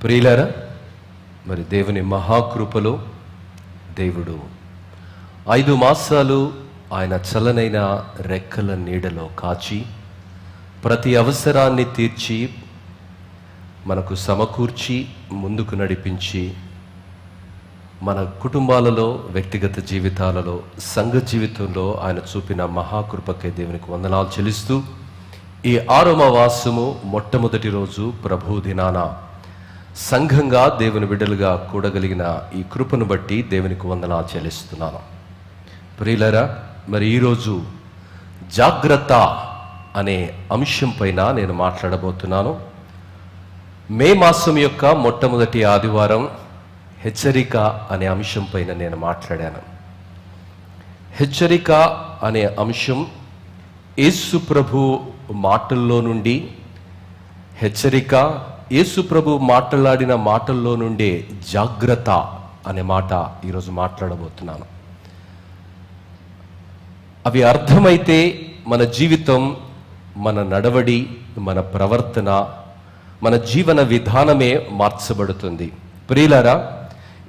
ప్రియులారా, మరి దేవుని మహాకృపలో దేవుడు 5 మాసాలు ఆయన చల్లనైన రెక్కల నీడలో కాచి ప్రతి అవసరాన్ని తీర్చి మనకు సమకూర్చి ముందుకు నడిపించి మన కుటుంబాలలో, వ్యక్తిగత జీవితాలలో, సంఘ జీవితంలో ఆయన చూపిన మహాకృపకై దేవునికి వందనాలు చెల్లిస్తూ ఈ 6వ మాసము మొట్టమొదటి రోజు ప్రభు దినాన సంఘంగా దేవుని బిడ్డలుగా కూడగలిగిన ఈ కృపను బట్టి దేవునికి వందనాలు చెల్లిస్తున్నాను. ప్రియులారా, మరి ఈరోజు జాగ్రత్త అనే అంశం పైన నేను మాట్లాడబోతున్నాను. మే మాసం యొక్క మొట్టమొదటి ఆదివారం హెచ్చరిక అనే అంశం పైన నేను మాట్లాడాను. హెచ్చరిక అనే అంశం యేసు ప్రభు మాటల్లో నుండి, హెచ్చరిక యేసు ప్రభు మాట్లాడిన మాటల్లో నుండే జాగ్రత్త అనే మాట ఈరోజు మాట్లాడబోతున్నాను. అవి అర్థమైతే మన జీవితం, మన నడవడి, మన ప్రవర్తన, మన జీవన విధానమే మార్చబడుతుంది. ప్రియులారా,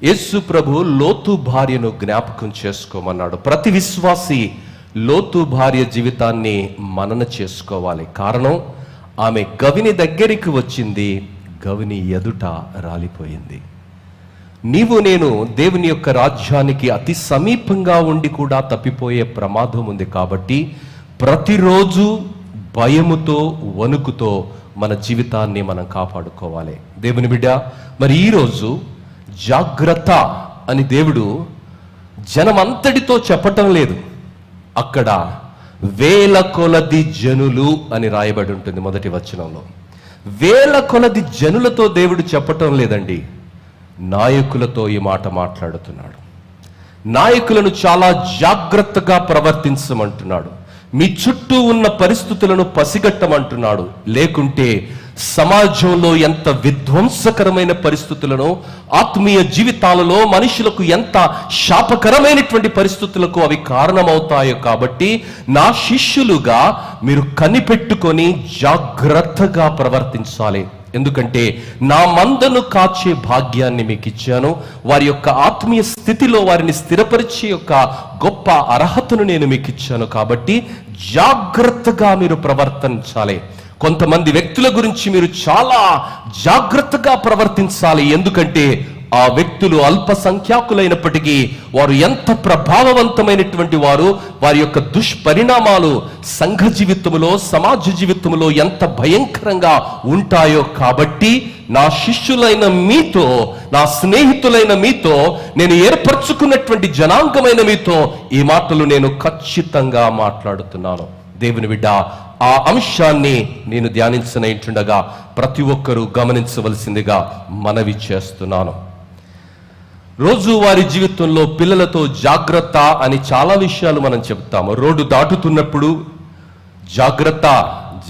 యేసు ప్రభు లోతు భార్యను జ్ఞాపకం చేసుకోమన్నాడు. ప్రతి విశ్వాసి లోతు భార్య జీవితాన్ని మనన చేసుకోవాలి. కారణం, ఆమె గవిని దగ్గరికి వచ్చింది, గవిని ఎదుట రాలిపోయింది. నీవు నేను దేవుని యొక్క రాజ్యానికి అతి సమీపంగా ఉండి కూడా తప్పిపోయే ప్రమాదం ఉంది. కాబట్టి ప్రతిరోజు భయముతో, వణుకుతో మన జీవితాన్ని మనం కాపాడుకోవాలి. దేవుని బిడ్డ, మరి ఈరోజు జాగ్రత్త అని దేవుడు జనమంతటితో చెప్పటం లేదు. అక్కడ వేల కొలది జనులు అని రాయబడి ఉంటుంది మొదటి వచనంలో. వేల కొలది జనులతో దేవుడు చెప్పటం లేదండి, నాయకులతో ఈ మాట మాట్లాడుతున్నాడు. నాయకులను చాలా జాగ్రత్తగా ప్రవర్తించమంటున్నాడు. మీ చుట్టూ ఉన్న పరిస్థితులను పసిగట్టమంటున్నాడు. లేకుంటే సమాజంలో ఎంత విధ్వంసకరమైన పరిస్థితులను, ఆత్మీయ జీవితాలలో మనుషులకు ఎంత శాపకరమైనటువంటి పరిస్థితులకు అవి కారణమవుతాయో. కాబట్టి నా శిష్యులుగా మీరు కనిపెట్టుకొని జాగ్రత్తగా ప్రవర్తించాలి. ఎందుకంటే నా మందను కాచే భాగ్యాన్ని మీకు ఇచ్చాను. వారి యొక్క ఆత్మీయ స్థితిలో వారిని స్థిరపరిచే యొక్క గొప్ప అర్హతను నేను మీకు ఇచ్చాను. కాబట్టి జాగ్రత్తగా మీరు ప్రవర్తించాలి. కొంతమంది వ్యక్తుల గురించి మీరు చాలా జాగ్రత్తగా ప్రవర్తించాలి. ఎందుకంటే ఆ వ్యక్తులు అల్పసంఖ్యాకులైనప్పటికీ వారు ఎంత ప్రభావవంతమైనటువంటి వారు, వారి యొక్క దుష్పరిణామాలు సంఘ జీవితంలో, సమాజ జీవితంలో ఎంత భయంకరంగా ఉంటాయో. కాబట్టి నా శిష్యులైన మీతో, నా స్నేహితులైన మీతో, నేను ఏర్పరచుకున్నటువంటి జనాంగమైన మీతో ఈ మాటలు నేను ఖచ్చితంగా మాట్లాడుతున్నాను. దేవుని బిడ్డ, ఆ అంశాన్ని నేను ధ్యానించనైతుండగా ప్రతి ఒక్కరూ గమనించవలసిందిగా మనవి చేస్తున్నాను. రోజు వారి జీవితంలో పిల్లలతో జాగ్రత్త అని చాలా విషయాలు మనం చెప్తాము. రోడ్డు దాటుతున్నప్పుడు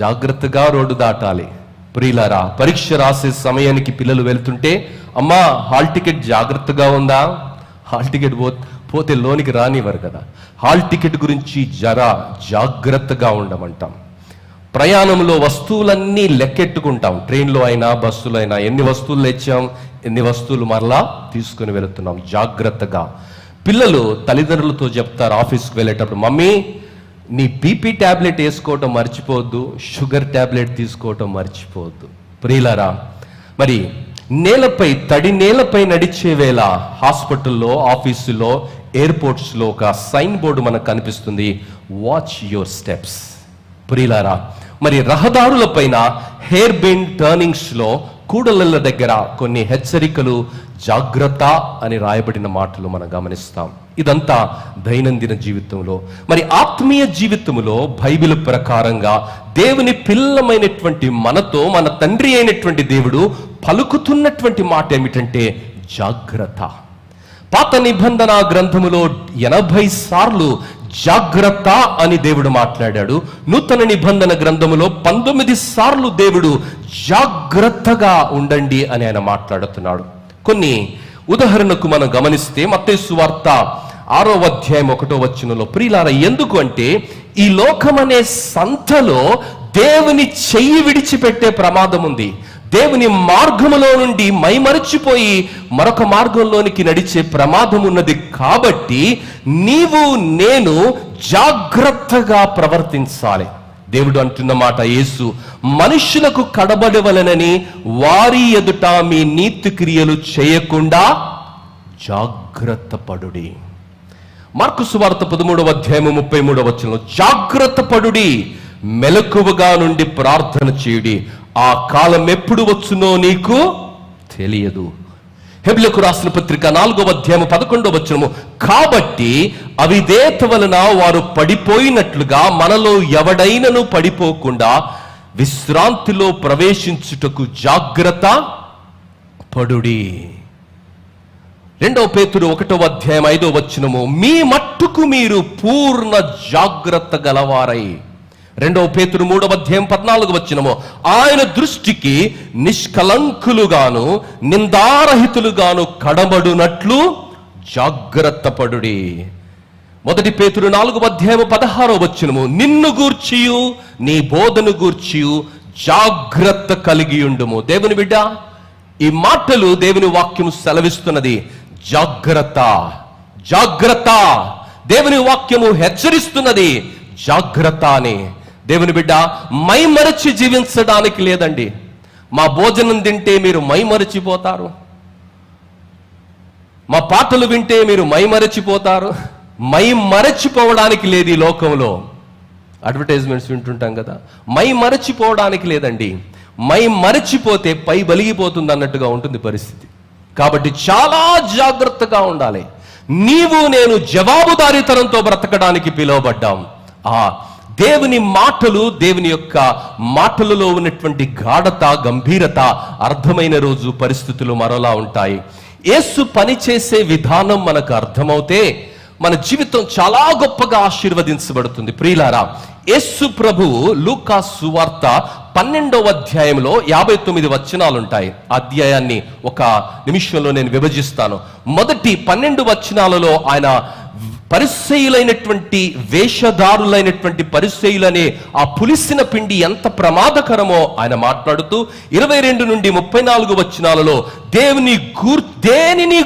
జాగ్రత్తగా రోడ్డు దాటాలి. ప్రియులారా, పరీక్ష రాసే సమయానికి పిల్లలు వెళ్తుంటే, అమ్మా హాల్ టికెట్ జాగ్రత్తగా ఉందా? హాల్ టికెట్ పోతే లోనికి రానివ్వరు కదా. హాల్ టికెట్ గురించి జాగ్రత్తగా ఉండమంటాం. ప్రయాణంలో వస్తువులన్నీ లెక్కెట్టుకుంటాం. ట్రైన్లో అయినా, బస్సులో అయినా ఎన్ని వస్తువులు తెచ్చాం, ఎన్ని వస్తువులు మరలా తీసుకుని వెళుతున్నాం. జాగ్రత్తగా పిల్లలు తల్లిదండ్రులతో చెప్తారు ఆఫీస్కి వెళ్ళేటప్పుడు, మమ్మీ నీ బీపీ ట్యాబ్లెట్ వేసుకోవటం మర్చిపోవద్దు, షుగర్ ట్యాబ్లెట్ తీసుకోవటం మర్చిపోవద్దు. ప్రియులారా, మరి తడి నేలపై నడిచే వేళ హాస్పిటల్లో, ఆఫీసులో, ఎయిర్పోర్ట్స్లో ఒక సైన్ బోర్డు మనకు కనిపిస్తుంది, వాచ్ యువర్ స్టెప్స్. ప్రియులారా, మరి రహదారుల పైన, హెయిర్ బెండ్ టర్నింగ్స్లో, కూడళ్ల దగ్గర కొన్ని హెచ్చరికలు, జాగ్రత్త అని రాయబడిన మాటలు మనం గమనిస్తాం. ఇదంతా దైనందిన జీవితంలో. మరి ఆత్మీయ జీవితంలో బైబిల్ ప్రకారంగా దేవుని పిల్లమైనటువంటి మనతో మన తండ్రి అయినటువంటి దేవుడు పలుకుతున్నటువంటి మాట ఏమిటంటే జాగ్రత్త. పాత నిబంధన గ్రంథములో 80 సార్లు జాగ్రత్త అని దేవుడు మాట్లాడాడు. నూతన నిబంధన గ్రంథములో 19 సార్లు దేవుడు జాగ్రత్తగా ఉండండి అని ఆయన మాట్లాడుతున్నాడు. కొన్ని ఉదాహరణకు మనం గమనిస్తే మత్తయి సువార్త 6వ అధ్యాయం 1వ వచనంలో, ప్రియులారా, ఎందుకు అంటే ఈ లోకమనే సంతలో దేవుని చెయ్యి విడిచిపెట్టే ప్రమాదం ఉంది. దేవుని మార్గములో నుండి మైమరచిపోయి మరొక మార్గంలోనికి నడిచే ప్రమాదం ఉన్నది. కాబట్టి నీవు నేను జాగ్రత్తగా ప్రవర్తించాలి. దేవుడు అంటున్న మాట, యేసు, మనుషులకు కడబడవలనని వారి ఎదుట మీ నీతి క్రియలు చేయకుండా జాగ్రత్త పడుడి. మార్కు సువార్త 13వ అధ్యాయము 33వ వచనంలో, జాగ్రత్త పడుడి, మెలకువగా నుండి ప్రార్థన చేయుడి, ఆ కాలం ఎప్పుడు వచ్చునో నీకు తెలియదు. హెబ్రీయులకు రాసిన పత్రిక 4వ అధ్యాయము 11వ వచనము, కాబట్టి అవిధేయత వలన వారు పడిపోయినట్లుగా మనలో ఎవడైనను పడిపోకుండా విశ్రాంతిలో ప్రవేశించుటకు జాగ్రత్త పడుడి. 2 పేతురు 1వ అధ్యాయం 5వ వచనము, మీ మట్టుకు మీరు పూర్ణ జాగ్రత్త గలవారై. 2 పేతురు 3వ అధ్యాయం 14వ వచనము, ఆయన దృష్టికి నిష్కలంకులుగాను నిందారహితులుగాను కడబడునట్లు జాగ్రత్త పడుడి. 1 పేతురు 4వ అధ్యాయం 16వ వచనము, నిన్ను గూర్చియు నీ బోధను గూర్చియు జాగ్రత్త కలిగి ఉండుము. దేవుని బిడ్డ, ఈ మాటలు దేవుని వాక్యం సెలవిస్తున్నది. జాగ్రత్త, జాగ్రత్త. దేవుని వాక్యము హెచ్చరిస్తున్నది జాగ్రత్త అని. దేవుని బిడ్డ, మైమరచి జీవించడానికి లేదండి. మా భోజనం తింటే మీరు మైమరచిపోతారు, మా పాటలు వింటే మీరు మైమరచిపోతారు. మైమరచిపోవడానికి లేదు ఈ లోకంలో. అడ్వర్టైజ్మెంట్స్ వింటుంటాం కదా, మైమరచిపోవడానికి లేదండి. మైమరచిపోతే పై బలిగిపోతుంది అన్నట్టుగా ఉంటుంది పరిస్థితి. కాబట్టి చాలా జాగ్రత్తగా ఉండాలి. నీవు నేను జవాబుదారీతనంతో బ్రతకడానికి పిలువబడ్డాం. దేవుని మాటలు, దేవుని యొక్క మాటలలో ఉన్నటువంటి గాఢత, గంభీరత అర్థమైన రోజు పరిస్థితులు మరోలా ఉంటాయి. యేసు పనిచేసే విధానం మనకు అర్థమవుతే మన జీవితం చాలా గొప్పగా ఆశీర్వదించబడుతుంది. ప్రియులారా, యేసు ప్రభువు లూకా సువార్త 12వ అధ్యాయంలో 59 వచనాలు ఉంటాయి. అధ్యాయాన్ని ఒక నిమిషంలో నేను విభజిస్తాను. మొదటి 12 వచనాలలో ఆయన పరిసయ్యులైనటువంటి వేషధారులైనటువంటి పరిసయ్యులనే ఆ పులిసిన పిండి ఎంత ప్రమాదకరమో ఆయన మాట్లాడుతూ 22 నుండి 34 వచనాలలో దేనిని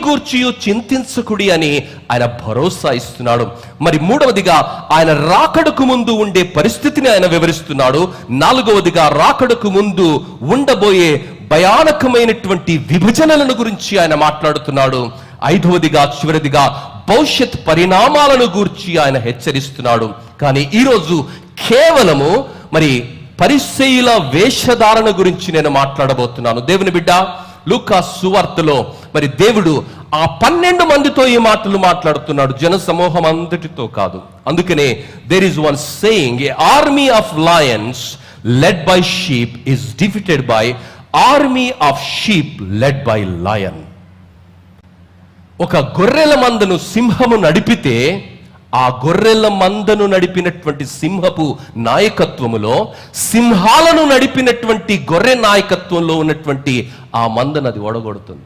గూర్చియు చింతించకుడి అని ఆయన భరోసా ఇస్తున్నాడు. మరి మూడవదిగా ఆయన రాకడకు ముందు ఉండే పరిస్థితిని ఆయన వివరిస్తున్నాడు. 4వదిగా రాకడకు ముందు ఉండబోయే భయానకమైనటువంటి విభజనలను గురించి ఆయన మాట్లాడుతున్నాడు. 5వదిగా చివరిదిగా భవిష్యత్ పరిణామాలను గూర్చి ఆయన హెచ్చరిస్తున్నాడు. కానీ ఈరోజు కేవలము మరి పరిసయ్యుల వేషధారణ గురించి నేను మాట్లాడబోతున్నాను. దేవుని బిడ్డ, లూకా సువార్తలో మరి దేవుడు ఆ 12 మందితో ఈ మాటలు మాట్లాడుతున్నాడు, జన సమూహం అంతటితో కాదు. అందుకనే there is one saying, a army of lions led by sheep is defeated by army of sheep led by lion. ఒక గొర్రెల మందను సింహము నడిపితే ఆ గొర్రెల మందను నడిపినటువంటి సింహపు నాయకత్వములో, సింహాలను నడిపినటువంటి గొర్రె నాయకత్వంలో ఉన్నటువంటి ఆ మందను అది ఓడగొడుతుంది.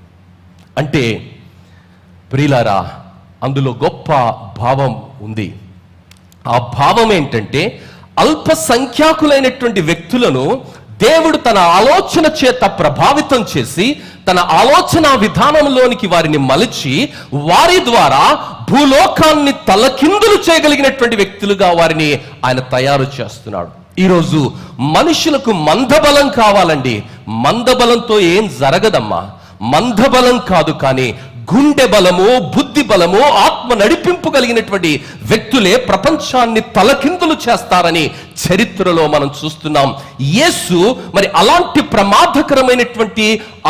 అంటే ప్రియులారా, అందులో గొప్ప భావం ఉంది. ఆ భావం ఏంటంటే, అల్పసంఖ్యాకులైనటువంటి వ్యక్తులను దేవుడు తన ఆలోచన చేత ప్రభావితం చేసి తన ఆలోచన విధానంలోనికి వారిని మలిచి వారి ద్వారా భూలోకాన్ని తలకిందులు చేయగలిగినటువంటి వ్యక్తులుగా వారిని ఆయన తయారు చేస్తున్నాడు. ఈరోజు మనుషులకు మందబలం కావాలండి. మందబలంతో ఏం జరగదమ్మా. మందబలం కాదు, కానీ గుండె బలము, బుద్ధి బలము, ఆత్మ నడిపింపు కలిగినటువంటి వ్యక్తులే ప్రపంచాన్ని తలకిందులు చేస్తారని చరిత్రలో మనం చూస్తున్నాం. యేసు మరి అలాంటి ప్రమాదకరమైనటువంటి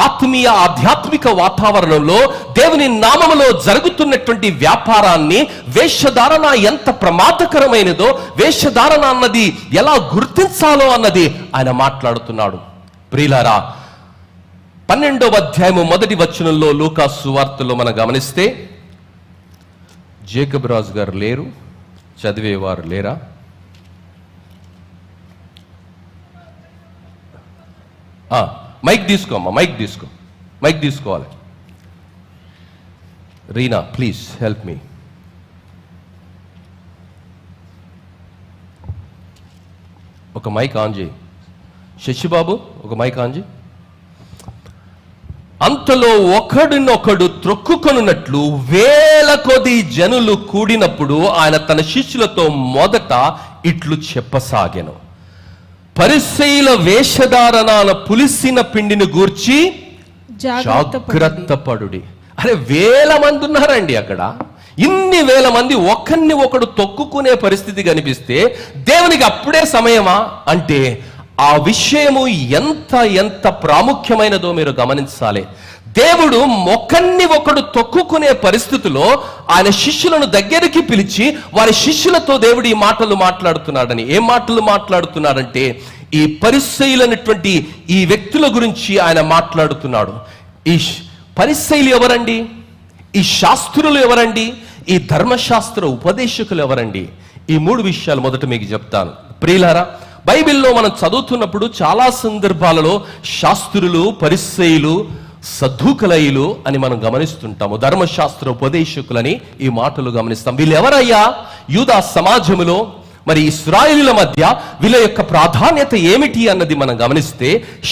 ఆత్మీయ ఆధ్యాత్మిక వాతావరణంలో దేవుని నామములో జరుగుతున్నటువంటి వ్యాపారాన్ని, వేషధారణ ఎంత ప్రమాదకరమైనదో, వేషధారణ అన్నది ఎలా గుర్తించాలో అన్నది ఆయన మాట్లాడుతున్నాడు. ప్రియులారా, 12వ అధ్యాయము 1వ వచనంలో లూకా సువార్తలో మనం గమనిస్తే, జేకబ్ రాజు గారు లేరు, చదివేవారు లేరా? మైక్ తీసుకోమ్మా, మైక్ తీసుకోవాలి. Reena, please help me. ఒక మైక్ ఆన్ చేయి. శశిబాబు, ఒక మైక్ ఆన్ చేయి. అంతలో ఒకడినొకడు త్రొక్కుకొనున్నట్లు వేల కొద్ది జనులు కూడినప్పుడు ఆయన తన శిష్యులతో మొదట ఇట్లు చెప్పసాగెను, పరిసయ్యుల వేషధారణాల పులిసిన పిండిని గూర్చి జాగ్రత్త పడుడి. అరే, వేల మంది ఉన్నారండి అక్కడ. ఇన్ని వేల మంది ఒకరిని ఒకడు తొక్కుకునే పరిస్థితి కనిపిస్తే దేవునికి అప్పుడే సమయమా అంటే ఆ విషయము ఎంత ప్రాముఖ్యమైనదో మీరు గమనించాలి. దేవుడు ఒకరిని ఒకడు తొక్కుకునే పరిస్థితిలో ఆయన శిష్యులను దగ్గరికి పిలిచి వారి శిష్యులతో దేవుడు ఈ మాటలు మాట్లాడుతున్నాడని. ఏం మాటలు మాట్లాడుతున్నాడంటే ఈ పరిసయ్యులైనటువంటి ఈ వ్యక్తుల గురించి ఆయన మాట్లాడుతున్నాడు. ఈ పరిసయ్యులు ఎవరండి? ఈ శాస్త్రులు ఎవరండి? ఈ ధర్మశాస్త్ర ఉపదేశకులు ఎవరండి? ఈ మూడు విషయాలు మొదట మీకు చెప్తాను. ప్రియులారా, బైబిల్లో మనం చదువుతున్నప్పుడు చాలా సందర్భాలలో శాస్త్రులు, పరిసయ్యులు, సద్దూకలయులు అని మనం గమనిస్తుంటాము. ధర్మశాస్త్ర ఉపదేశకులని ఈ మాటలు గమనిస్తాం. వీళ్ళు ఎవరయ్యా? యూదా సమాజములో మరి ఇశ్రాయేలుల మధ్య వీళ్ళ యొక్క ప్రాధాన్యత ఏమిటి అన్నది మనం గమనిస్తే,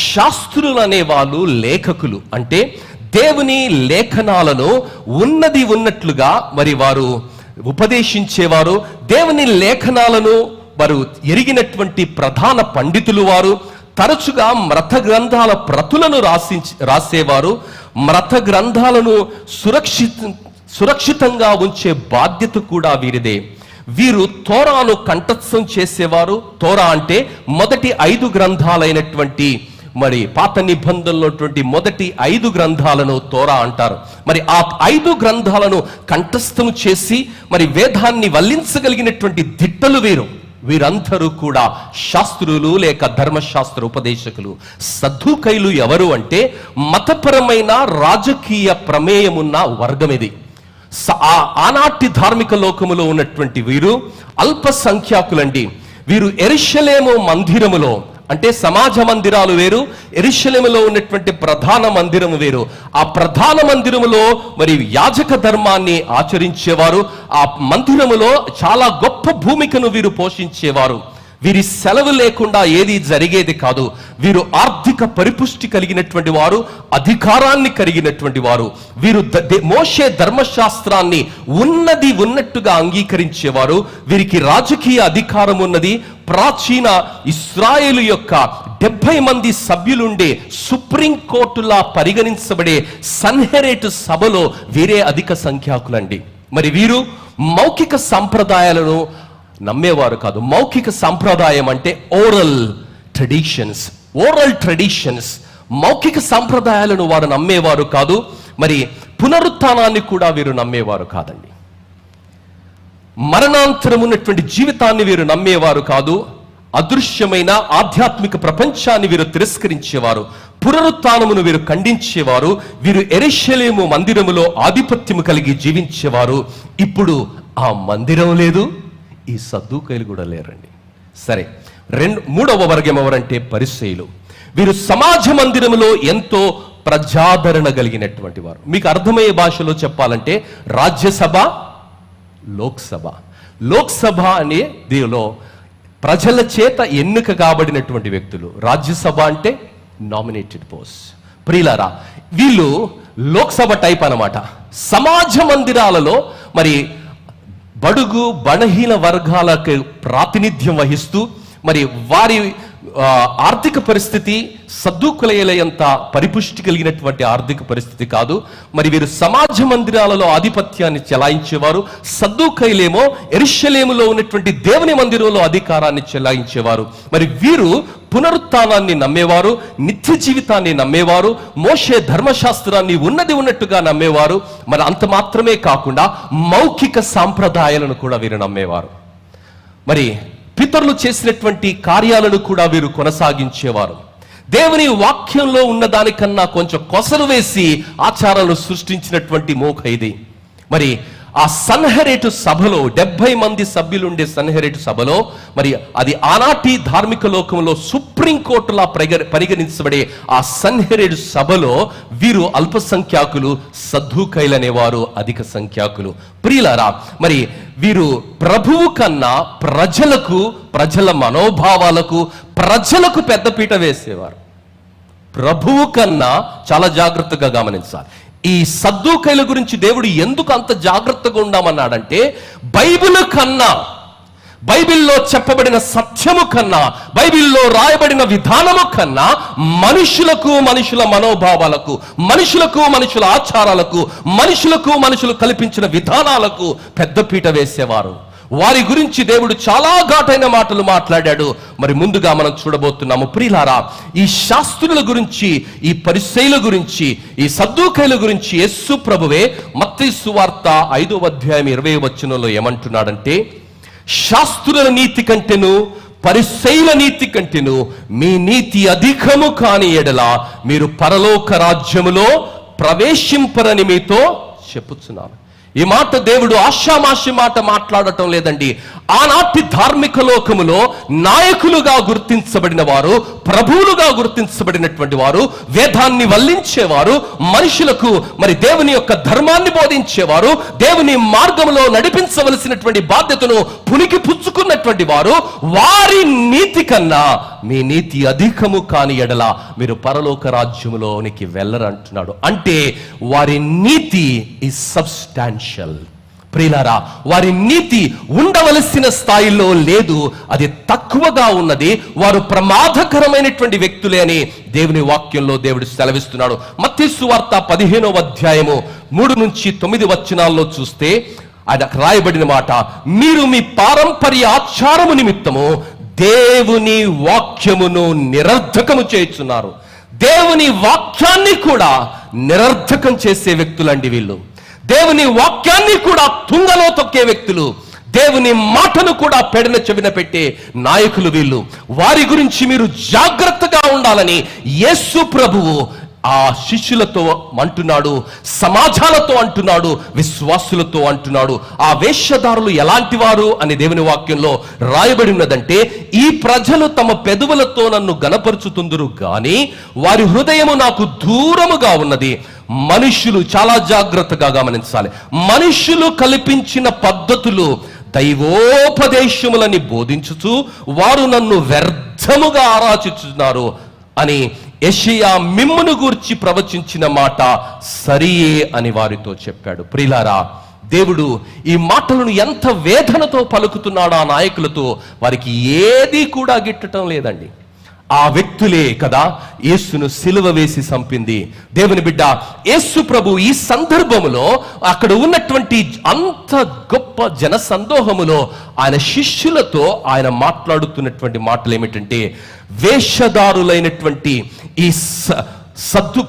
శాస్త్రులు అనే వాళ్ళు లేఖకులు, అంటే దేవుని లేఖనాలను ఉన్నది ఉన్నట్లుగా మరి వారు ఉపదేశించేవారు. దేవుని లేఖనాలను వారు ఎరిగినటువంటి ప్రధాన పండితులు వారు. తరచుగా మత గ్రంథాల ప్రతులను రాసేవారు. మత గ్రంథాలను సురక్షితంగా ఉంచే బాధ్యత కూడా వీరిదే. వీరు తోరాను కంఠస్థం చేసేవారు. తోరా అంటే మొదటి 5 గ్రంథాలైనటువంటి మరి పాత నిబంధనలో మొదటి 5 గ్రంథాలను తోరా అంటారు. మరి ఆ 5 గ్రంథాలను కంఠస్థం చేసి మరి వేదాన్ని వల్లించగలిగినటువంటి దిట్టలు వీరందరూ కూడా శాస్త్రులు లేక ధర్మశాస్త్ర ఉపదేశకులు. సద్దూకైలు ఎవరు అంటే మతపరమైన రాజకీయ ప్రమేయమున్న వర్గం ఇది. ఆనాటి ధార్మిక లోకములో ఉన్నటువంటి వీరు అల్పసంఖ్యాకులండి. వీరు యెరూషలేము మందిరములో, అంటే సమాజ మందిరాలు వేరు, యెరూషలేములో ఉన్నటువంటి ప్రధాన మందిరము వేరు. ఆ ప్రధాన మందిరములో మరి యాజక ధర్మాన్ని ఆచరించేవారు. ఆ మందిరములో చాలా గొప్ప భూమికను వీరు పోషించేవారు. వీరి సెలవు లేకుండా ఏది జరిగేది కాదు. వీరు ఆర్థిక పరిపుష్టి కలిగినటువంటి వారు, అధికారాన్ని కలిగినటువంటి వారు. వీరు మోషే ధర్మశాస్త్రాన్ని ఉన్నది ఉన్నట్టుగా అంగీకరించేవారు. వీరికి రాజకీయ అధికారం ఉన్నది. ప్రాచీన ఇశ్రాయేలు యొక్క 70 మంది సభ్యులుండే సుప్రీంకోర్టులా పరిగణించబడే సన్హెరేటు సభలో వీరే అధిక సంఖ్యాకులండి. మరి వీరు మౌఖిక సంప్రదాయాలను నమ్మేవారు కాదు. మౌఖిక సంప్రదాయం అంటే ఓరల్ ట్రెడిషన్స్, మౌఖిక సంప్రదాయాలను వారు నమ్మేవారు కాదు. మరి పునరుత్థానాన్ని కూడా వీరు నమ్మేవారు కాదండి. మరణాంతరం ఉన్నటువంటి జీవితాన్ని వీరు నమ్మేవారు కాదు. అదృశ్యమైన ఆధ్యాత్మిక ప్రపంచాన్ని వీరు తిరస్కరించేవారు. పునరుత్థానమును వీరు ఖండించేవారు. వీరు యెరూషలేము మందిరములో ఆధిపత్యము కలిగి జీవించేవారు. ఇప్పుడు ఆ మందిరం లేదు, ఈ సద్దూకైలు కూడా లేరండి. సరే, మూడవ వర్గం ఎవరంటే పరిసయ్యులు. వీరు సమాజ మందిరములో ఎంతో ప్రజాదరణ కలిగినటువంటి వారు. మీకు అర్థమయ్యే భాషలో చెప్పాలంటే రాజ్యసభ, లోక్సభ అనే దీనిలో ప్రజల చేత ఎన్నిక కాబడినటువంటి వ్యక్తులు. రాజ్యసభ అంటే నామినేటెడ్ పోస్ట్. ప్రియులారా, వీళ్ళు లోక్సభ టైప్ అన్నమాట. సమాజ మందిరాలలో మరి బడుగు బలహీన వర్గాలకు ప్రాతినిధ్యం వహిస్తూ మరి వారి ఆర్థిక పరిస్థితి సద్దూకలయంత పరిపుష్టి కలిగినటువంటి ఆర్థిక పరిస్థితి కాదు. మరి వీరు సమాజ మందిరాలలో ఆధిపత్యాన్ని చెలాయించేవారు. సద్దూకైలేమో యెరూషలేములో ఉన్నటువంటి దేవుని మందిరంలో అధికారాన్ని చెలాయించేవారు. మరి వీరు పునరుత్థానాన్ని నమ్మేవారు, నిత్య జీవితాన్ని నమ్మేవారు, మోషే ధర్మశాస్త్రాన్ని ఉన్నది ఉన్నట్టుగా నమ్మేవారు. మరి అంత మాత్రమే కాకుండా మౌఖిక సాంప్రదాయాలను కూడా వీరు నమ్మేవారు. మరి పితరులు చేసినటువంటి కార్యాలను కూడా వీరు కొనసాగించేవారు. దేవుని వాక్యంలో ఉన్న దానికన్నా కొంచెం కొసరు వేసి ఆచారాలను సృష్టించినటువంటి మోఖ ఇది. మరి ఆ సన్హెరేటు సభలో 70 మంది సభ్యులుండే సన్హెరేటు సభలో మరి అది ఆనాటి ధార్మిక లోకంలో సుప్రీంకోర్టులా పరిగణించబడే ఆ సన్హెరేటు సభలో వీరు అల్పసంఖ్యాకులు, సద్దూకైలు అనేవారు అధిక సంఖ్యాకులు. ప్రియులారా, మరి వీరు ప్రభువు కన్నా ప్రజల మనోభావాలకు, ప్రజలకు పెద్దపీట వేసేవారు. ప్రభువు కన్నా చాలా జాగ్రత్తగా గమనించాలి. ఈ సద్దూకైల గురించి దేవుడు ఎందుకు అంత జాగ్రత్తగా ఉండమన్నాడంటే, బైబిల్ కన్నా, బైబిల్లో చెప్పబడిన సత్యము కన్నా, బైబిల్లో రాయబడిన విధానము కన్నా మనుషులకు, మనుషుల మనోభావాలకు, మనుషులకు, మనుషుల ఆచారాలకు, మనుషులు కల్పించిన విధానాలకు పెద్దపీట వేసేవారు. వారి గురించి దేవుడు చాలా ఘాటైన మాటలు మాట్లాడాడు. మరి ముందుగా మనం చూడబోతున్నాము ప్రియులారా, ఈ శాస్త్రుల గురించి, ఈ పరిసయ్యుల గురించి, ఈ సద్దూకైల గురించి యేసు ప్రభువే మత్తయి సువార్త 5వ అధ్యాయం 20వ వచనంలో ఏమంటున్నాడంటే, శాస్త్రుల నీతి కంటేను పరిసయ్యుల నీతి కంటేను మీ నీతి అధికము కాని ఎడల మీరు పరలోక రాజ్యములో ప్రవేశింపరని మీతో చెప్పుచున్నాను. ఈ మాట దేవుడు ఆషామాషి మాట మాట్లాడటం లేదండి. ఆనాటి ధార్మిక లోకములో నాయకులుగా గుర్తించబడిన వారు, ప్రభువులుగా గుర్తించబడినటువంటి వారు, వేదాన్ని వల్లించేవారు, మనుషులకు మరి దేవుని యొక్క ధర్మాన్ని బోధించేవారు, దేవుని మార్గంలో నడిపించవలసినటువంటి బాధ్యతను పునికి పుచ్చుకున్నటువంటి వారు, వారి నీతి కన్నా మీ నీతి అధికము కాని ఎడల మీరు పరలోక రాజ్యములోనికి వెళ్ళరంటున్నాడు. అంటే వారి నీతి ఈజ్ సబ్స్టాన్షియల్. ప్రియులారా, వారి నీతి ఉండవలసిన స్థాయిలో లేదు, అది తక్కువగా ఉన్నది. వారు ప్రమాదకరమైనటువంటి వ్యక్తులే అని దేవుని వాక్యంలో దేవుడు సెలవిస్తున్నాడు. మత్తయి సువార్త 15వ అధ్యాయము 3 నుంచి 9 వచనాల్లో చూస్తే అది రాయబడిన మాట, మీరు మీ పారంపర్య ఆచారము నిమిత్తము దేవుని వాక్యమును నిరర్ధకము చేయుచున్నారు. దేవుని వాక్యాన్ని కూడా నిరర్ధకం చేసే వ్యక్తులండి వీళ్ళు. దేవుని వాక్యాన్ని కూడా తుంగలో తొక్కే వ్యక్తులు, దేవుని మాటను కూడా పెడన చెవిన పెట్టే నాయకులు వీళ్ళు. వారి గురించి మీరు జాగ్రత్తగా ఉండాలని యేసు ప్రభువు ఆ శిష్యులతో అంటున్నాడు, సమాజాలతో అంటున్నాడు, విశ్వాసులతో అంటున్నాడు. ఆ వేశ్యదారులు ఎలాంటి వారు అని దేవుని వాక్యంలో రాయబడి ఉన్నదంటే, ఈ ప్రజలు తమ పెదవులతో నన్ను గణపరుచుతుందురు గాని వారి హృదయము నాకు దూరముగా ఉన్నది. మనుషులు, చాలా జాగ్రత్తగా గమనించాలి, మనుషులు కల్పించిన పద్ధతులు దైవోపదేశములని బోధించుచు వారు నన్ను వ్యర్థముగా ఆరాధించుతున్నారు అని యెషయా మిమ్మును గూర్చి ప్రవచించిన మాట సరియే అని వారితో చెప్పాడు. ప్రియులారా, దేవుడు ఈ మాటలను ఎంత వేదనతో పలుకుతున్నాడు ఆ నాయకులతో. వారికి ఏది కూడా గిట్టడం లేదండి. ఆ వ్యక్తులే కదా యేసును సిలువ వేసి చంపింది. దేవుని బిడ్డ యేసు ప్రభు ఈ సందర్భములో అక్కడ ఉన్నటువంటి అంత గొప్ప జన సందోహములో ఆయన శిష్యులతో ఆయన మాట్లాడుతున్నటువంటి మాటలు ఏమిటంటే, వేషధారులైనటువంటి ఈ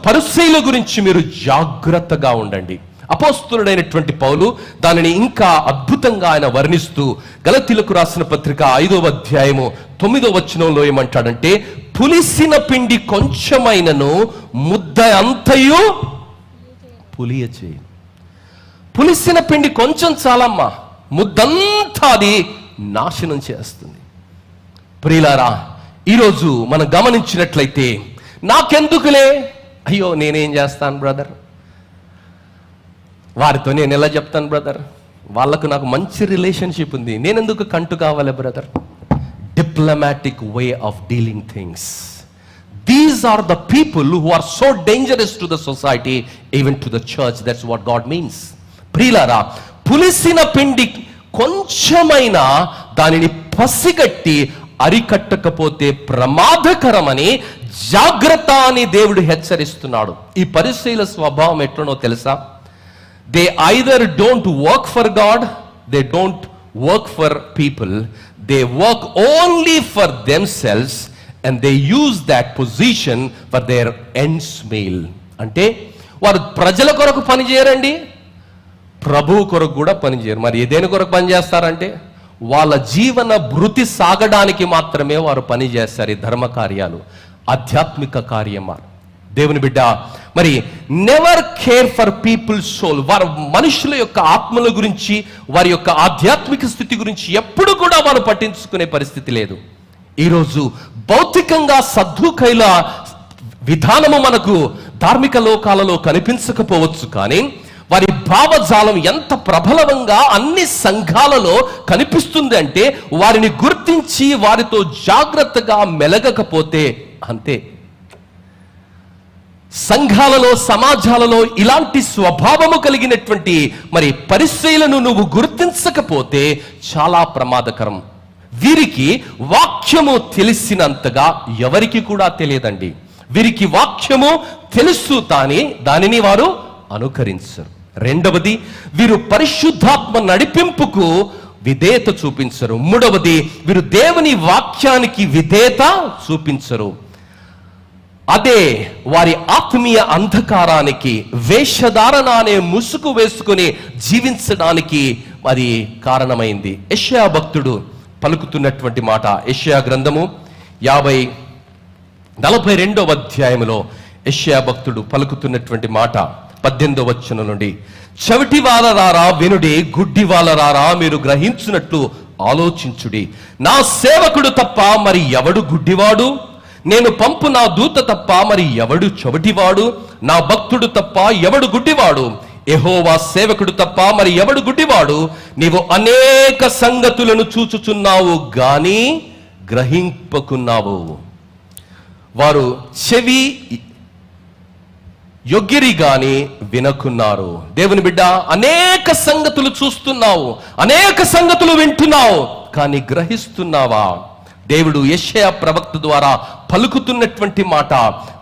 పరిసయ్యుల గురించి మీరు జాగ్రత్తగా ఉండండి. అపోస్తలుడైనటువంటి పౌలు దానిని ఇంకా అద్భుతంగా ఆయన వర్ణిస్తూ గలతీలకు రాసిన పత్రిక 5వ అధ్యాయము 9వ వచనంలో ఏమంటాడంటే, పులిసిన పిండి కొంచెమైనను ముద్ద అంతయు పులియచేయి. పులిసిన పిండి కొంచెం చాలమ్మా, ముద్దంతా అది నాశనం చేస్తుంది. ప్రియులారా, ఈరోజు మనం గమనించినట్లయితే, నాకెందుకులే, అయ్యో నేనేం చేస్తాను బ్రదర్, వారితో నేను ఎలా చెప్తాను బ్రదర్, వాళ్ళకు నాకు మంచి రిలేషన్షిప్ ఉంది, నేనెందుకు కంటు కావాలి brother. Diplomatic way of dealing things. These are the people who are so dangerous to the society, even to the church. That's what God means. ప్రియులారా, పులిసిన పిండి కొంచెమైనా దానిని పసిగట్టి అరికట్టకపోతే ప్రమాదకరమని జాగ్రత్త అని దేవుడు హెచ్చరిస్తున్నాడు. ఈ పరిసయ్యుల స్వభావం ఎట్లనో తెలుసా? They either don't work for God, they don't work for people, they work only for themselves and they use that position for their ends meal. అంటే వారు ప్రజల కొరకు పని చేయరండి, ప్రభువు కొరకు కూడా పని చేయరు. మరి దేని కొరకు పని చేస్తారంటే, వాళ్ళ జీవన భృతి సాగడానికి మాత్రమే వారు పని చేస్తారు. ఈ ధర్మ కార్యాలు, ఆధ్యాత్మిక కార్యమా. దేవుని బిడ్డ, మరి never care for people's soul. వారు మనుషుల యొక్క ఆత్మల గురించి, వారి యొక్క ఆధ్యాత్మిక స్థితి గురించి ఎప్పుడు కూడా వారు పట్టించుకునే పరిస్థితి లేదు. ఈరోజు భౌతికంగా సద్దూకైల విధానము మనకు ధార్మిక లోకాలలో కనిపించకపోవచ్చు, కానీ వారి భావజాలం ఎంత ప్రబలంగా అన్ని సంఘాలలో కనిపిస్తుంది అంటే, వారిని గుర్తించి వారితో జాగ్రత్తగా మెలగకపోతే అంతే. సంఘాలలో, సమాజాలలో ఇలాంటి స్వభావము కలిగినటువంటి మరి పరిచయులను నువ్వు గుర్తించకపోతే చాలా ప్రమాదకరం. వీరికి వాక్యము తెలిసినంతగా ఎవరికి కూడా తెలియదండి. వీరికి వాక్యము తెలుసు, దానిని వారు అనుకరించరు. రెండవది, వీరు పరిశుద్ధాత్మ నడిపింపుకు విధేయత చూపించరు. మూడవది, వీరు దేవుని వాక్యానికి విధేయత చూపించరు. అదే వారి ఆత్మీయ అంధకారానికి, వేషధారణ అనే ముసుగు వేసుకుని జీవించడానికి మరి కారణమైంది. యెషయా భక్తుడు పలుకుతున్నటువంటి మాట, యెషయా గ్రంథము 42వ అధ్యాయములో యెషయా భక్తుడు పలుకుతున్నటువంటి మాట 18వ వచనం నుండి, చెవిటి వాళ్ళరారా వినుడి, గుడ్డి వాళ్ళరారా మీరు గ్రహించున్నట్లు ఆలోచించుడి. నా సేవకుడు తప్ప మరి ఎవడు గుడ్డివాడు? నేను పంపు నా దూత తప్ప మరి ఎవడు చెవిటివాడు? నా భక్తుడు తప్ప ఎవడు గుడ్డివాడు? యెహోవా సేవకుడు తప్ప మరి ఎవడు గుడ్డివాడు? నీవు అనేక సంగతులను చూచుచున్నావు గాని గ్రహింపకున్నావు. వారు చెవి యొగ్గిరి గాని వినకున్నారు. దేవుని బిడ్డ, అనేక సంగతులు చూస్తున్నావు, అనేక సంగతులు వింటున్నావు, కానీ గ్రహిస్తున్నావా? దేవుడు యెషయా ప్రవక్త ద్వారా పలుకుతున్నటువంటి మాట.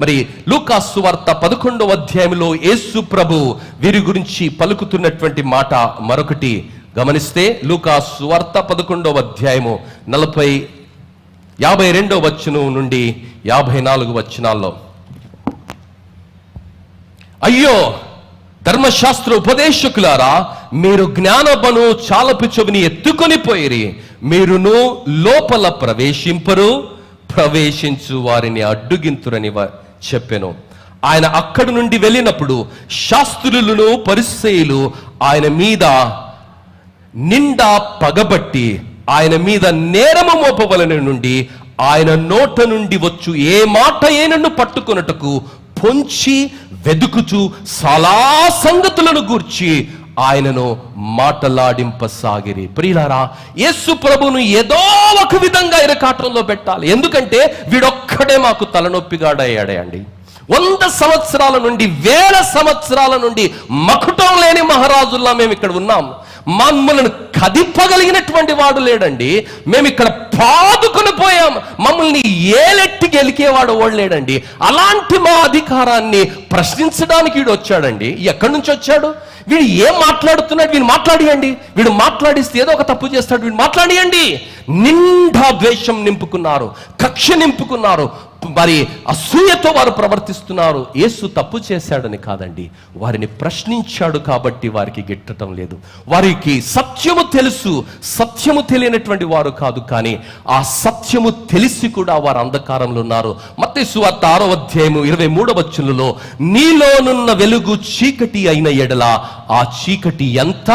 మరి లూకా సువార్త 11వ అధ్యాయంలో యేసు ప్రభు వీరి గురించి పలుకుతున్నటువంటి మాట మరొకటి గమనిస్తే, లూకా సువార్త 11వ అధ్యాయము 52వ వచనం నుండి 54 వచనాల్లో, అయ్యో ధర్మశాస్త్ర ఉపదేశకులారా, మీరు జ్ఞానబను చాలపు చెవిని ఎత్తుకొని పోయిరి, మీరును లోపల ప్రవేశించు వారిని అడ్డుగింతురని చెప్పెను. ఆయన అక్కడి నుండి వెళ్ళినప్పుడు శాస్త్రులను పరిసయ్యులు ఆయన మీద నిండా పగబట్టి ఆయన మీద నేరము మోపవలెను నుండి ఆయన నోట నుండి వచ్చు ఏ మాట ఏనన్ను పట్టుకొనుటకు పొంచి వెదుకుచు చాలా సంగతులను గూర్చి ఆయనను మాటలాడింపసాగిరి. ప్రియులారా, యేసు ప్రభును ఏదో ఒక విధంగా ఇరకాటంలో పెట్టాలి. ఎందుకంటే వీడొక్కడే మాకు తలనొప్పిగాడయ్యాడే అండి. 100 సంవత్సరాల నుండి, 1000 సంవత్సరాల నుండి మకుటం లేని మహారాజుల్లా మేము ఇక్కడ ఉన్నాం. మమ్మల్ని కదిపగలిగినటువంటి వాడు లేడండి. మేము ఇక్కడ పాదుకొని పోయాం. మమ్మల్ని ఏలెట్టి గెలికేవాడు వాడు లేడండి. అలాంటి మా అధికారాన్ని ప్రశ్నించడానికి వీడు వచ్చాడండి. ఎక్కడి నుంచి వచ్చాడు? వీడు ఏం మాట్లాడుతున్నాడు? వీడు మాట్లాడియండి. వీడు మాట్లాడిస్తే ఏదో ఒక తప్పు చేస్తాడు. వీడు మాట్లాడియండి. నిండా ద్వేషం నింపుకున్నారు, కక్ష నింపుకున్నారు, మరి అసూయతో వారు ప్రవర్తిస్తున్నారు. యేసు తప్పు చేశాడని కాదండి, వారిని ప్రశ్నించాడు కాబట్టి వారికి గిట్టడం లేదు. వారికి సత్యము తెలుసు, సత్యము తెలియనటువంటి వారు కాదు, కానీ ఆ సత్యము తెలిసి కూడా వారు అంధకారంలో ఉన్నారు. మత్తయి సువార్త 6వ అధ్యాయము 23వ వచనంలో, నీలోనున్న వెలుగు చీకటి అయిన ఎడల ఆ చీకటి ఎంత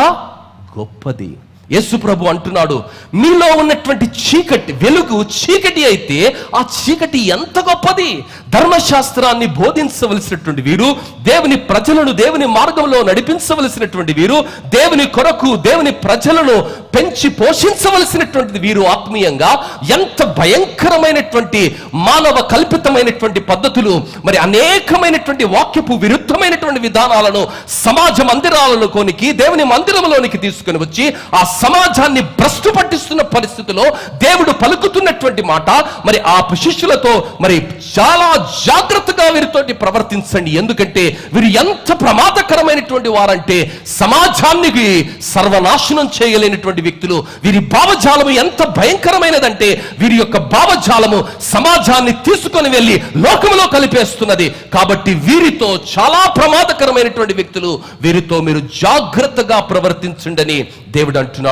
గొప్పది. యేసు ప్రభు అంటున్నాడు, మీలో ఉన్నటువంటి చీకటి, వెలుగు చీకటి అయితే ఆ చీకటి ఎంత గొప్పది. ధర్మశాస్త్రాన్ని బోధించవలసినటువంటి వీరు, దేవుని ప్రజలను దేవుని మార్గంలో నడిపించవలసినటువంటి వీరు, దేవుని కొరకు దేవుని ప్రజలను పెంచి పోషించవలసినటువంటిది వీరు ఆత్మీయంగా ఎంత భయంకరమైనటువంటి మానవ కల్పితమైనటువంటి పద్ధతులు, మరి అనేకమైనటువంటి వాక్యపు విరుద్ధమైనటువంటి విధానాలను సమాజ మందిరాలలో కొనికి దేవుని మందిరంలోనికి తీసుకుని వచ్చి ఆ సమాజాన్ని భ్రష్టు పట్టిస్తున్న పరిస్థితిలో దేవుడు పలుకుతున్నటువంటి మాట, మరి ఆ శిష్యులతో మరి చాలా జాగ్రత్తగా వీరితోటి ప్రవర్తించండి. ఎందుకంటే వీరు ఎంత ప్రమాదకరమైనటువంటి వారంటే సమాజానికి సర్వనాశనం చేయలేనటువంటి వ్యక్తులు. వీరి భావజాలము ఎంత భయంకరమైనదంటే వీరి యొక్క భావజాలము సమాజాన్ని తీసుకొని వెళ్ళి లోకములో కలిపేస్తున్నది. కాబట్టి వీరితో చాలా ప్రమాదకరమైనటువంటి వ్యక్తులు, వీరితో మీరు జాగ్రత్తగా ప్రవర్తించండి దేవుడు అంటున్నాడు.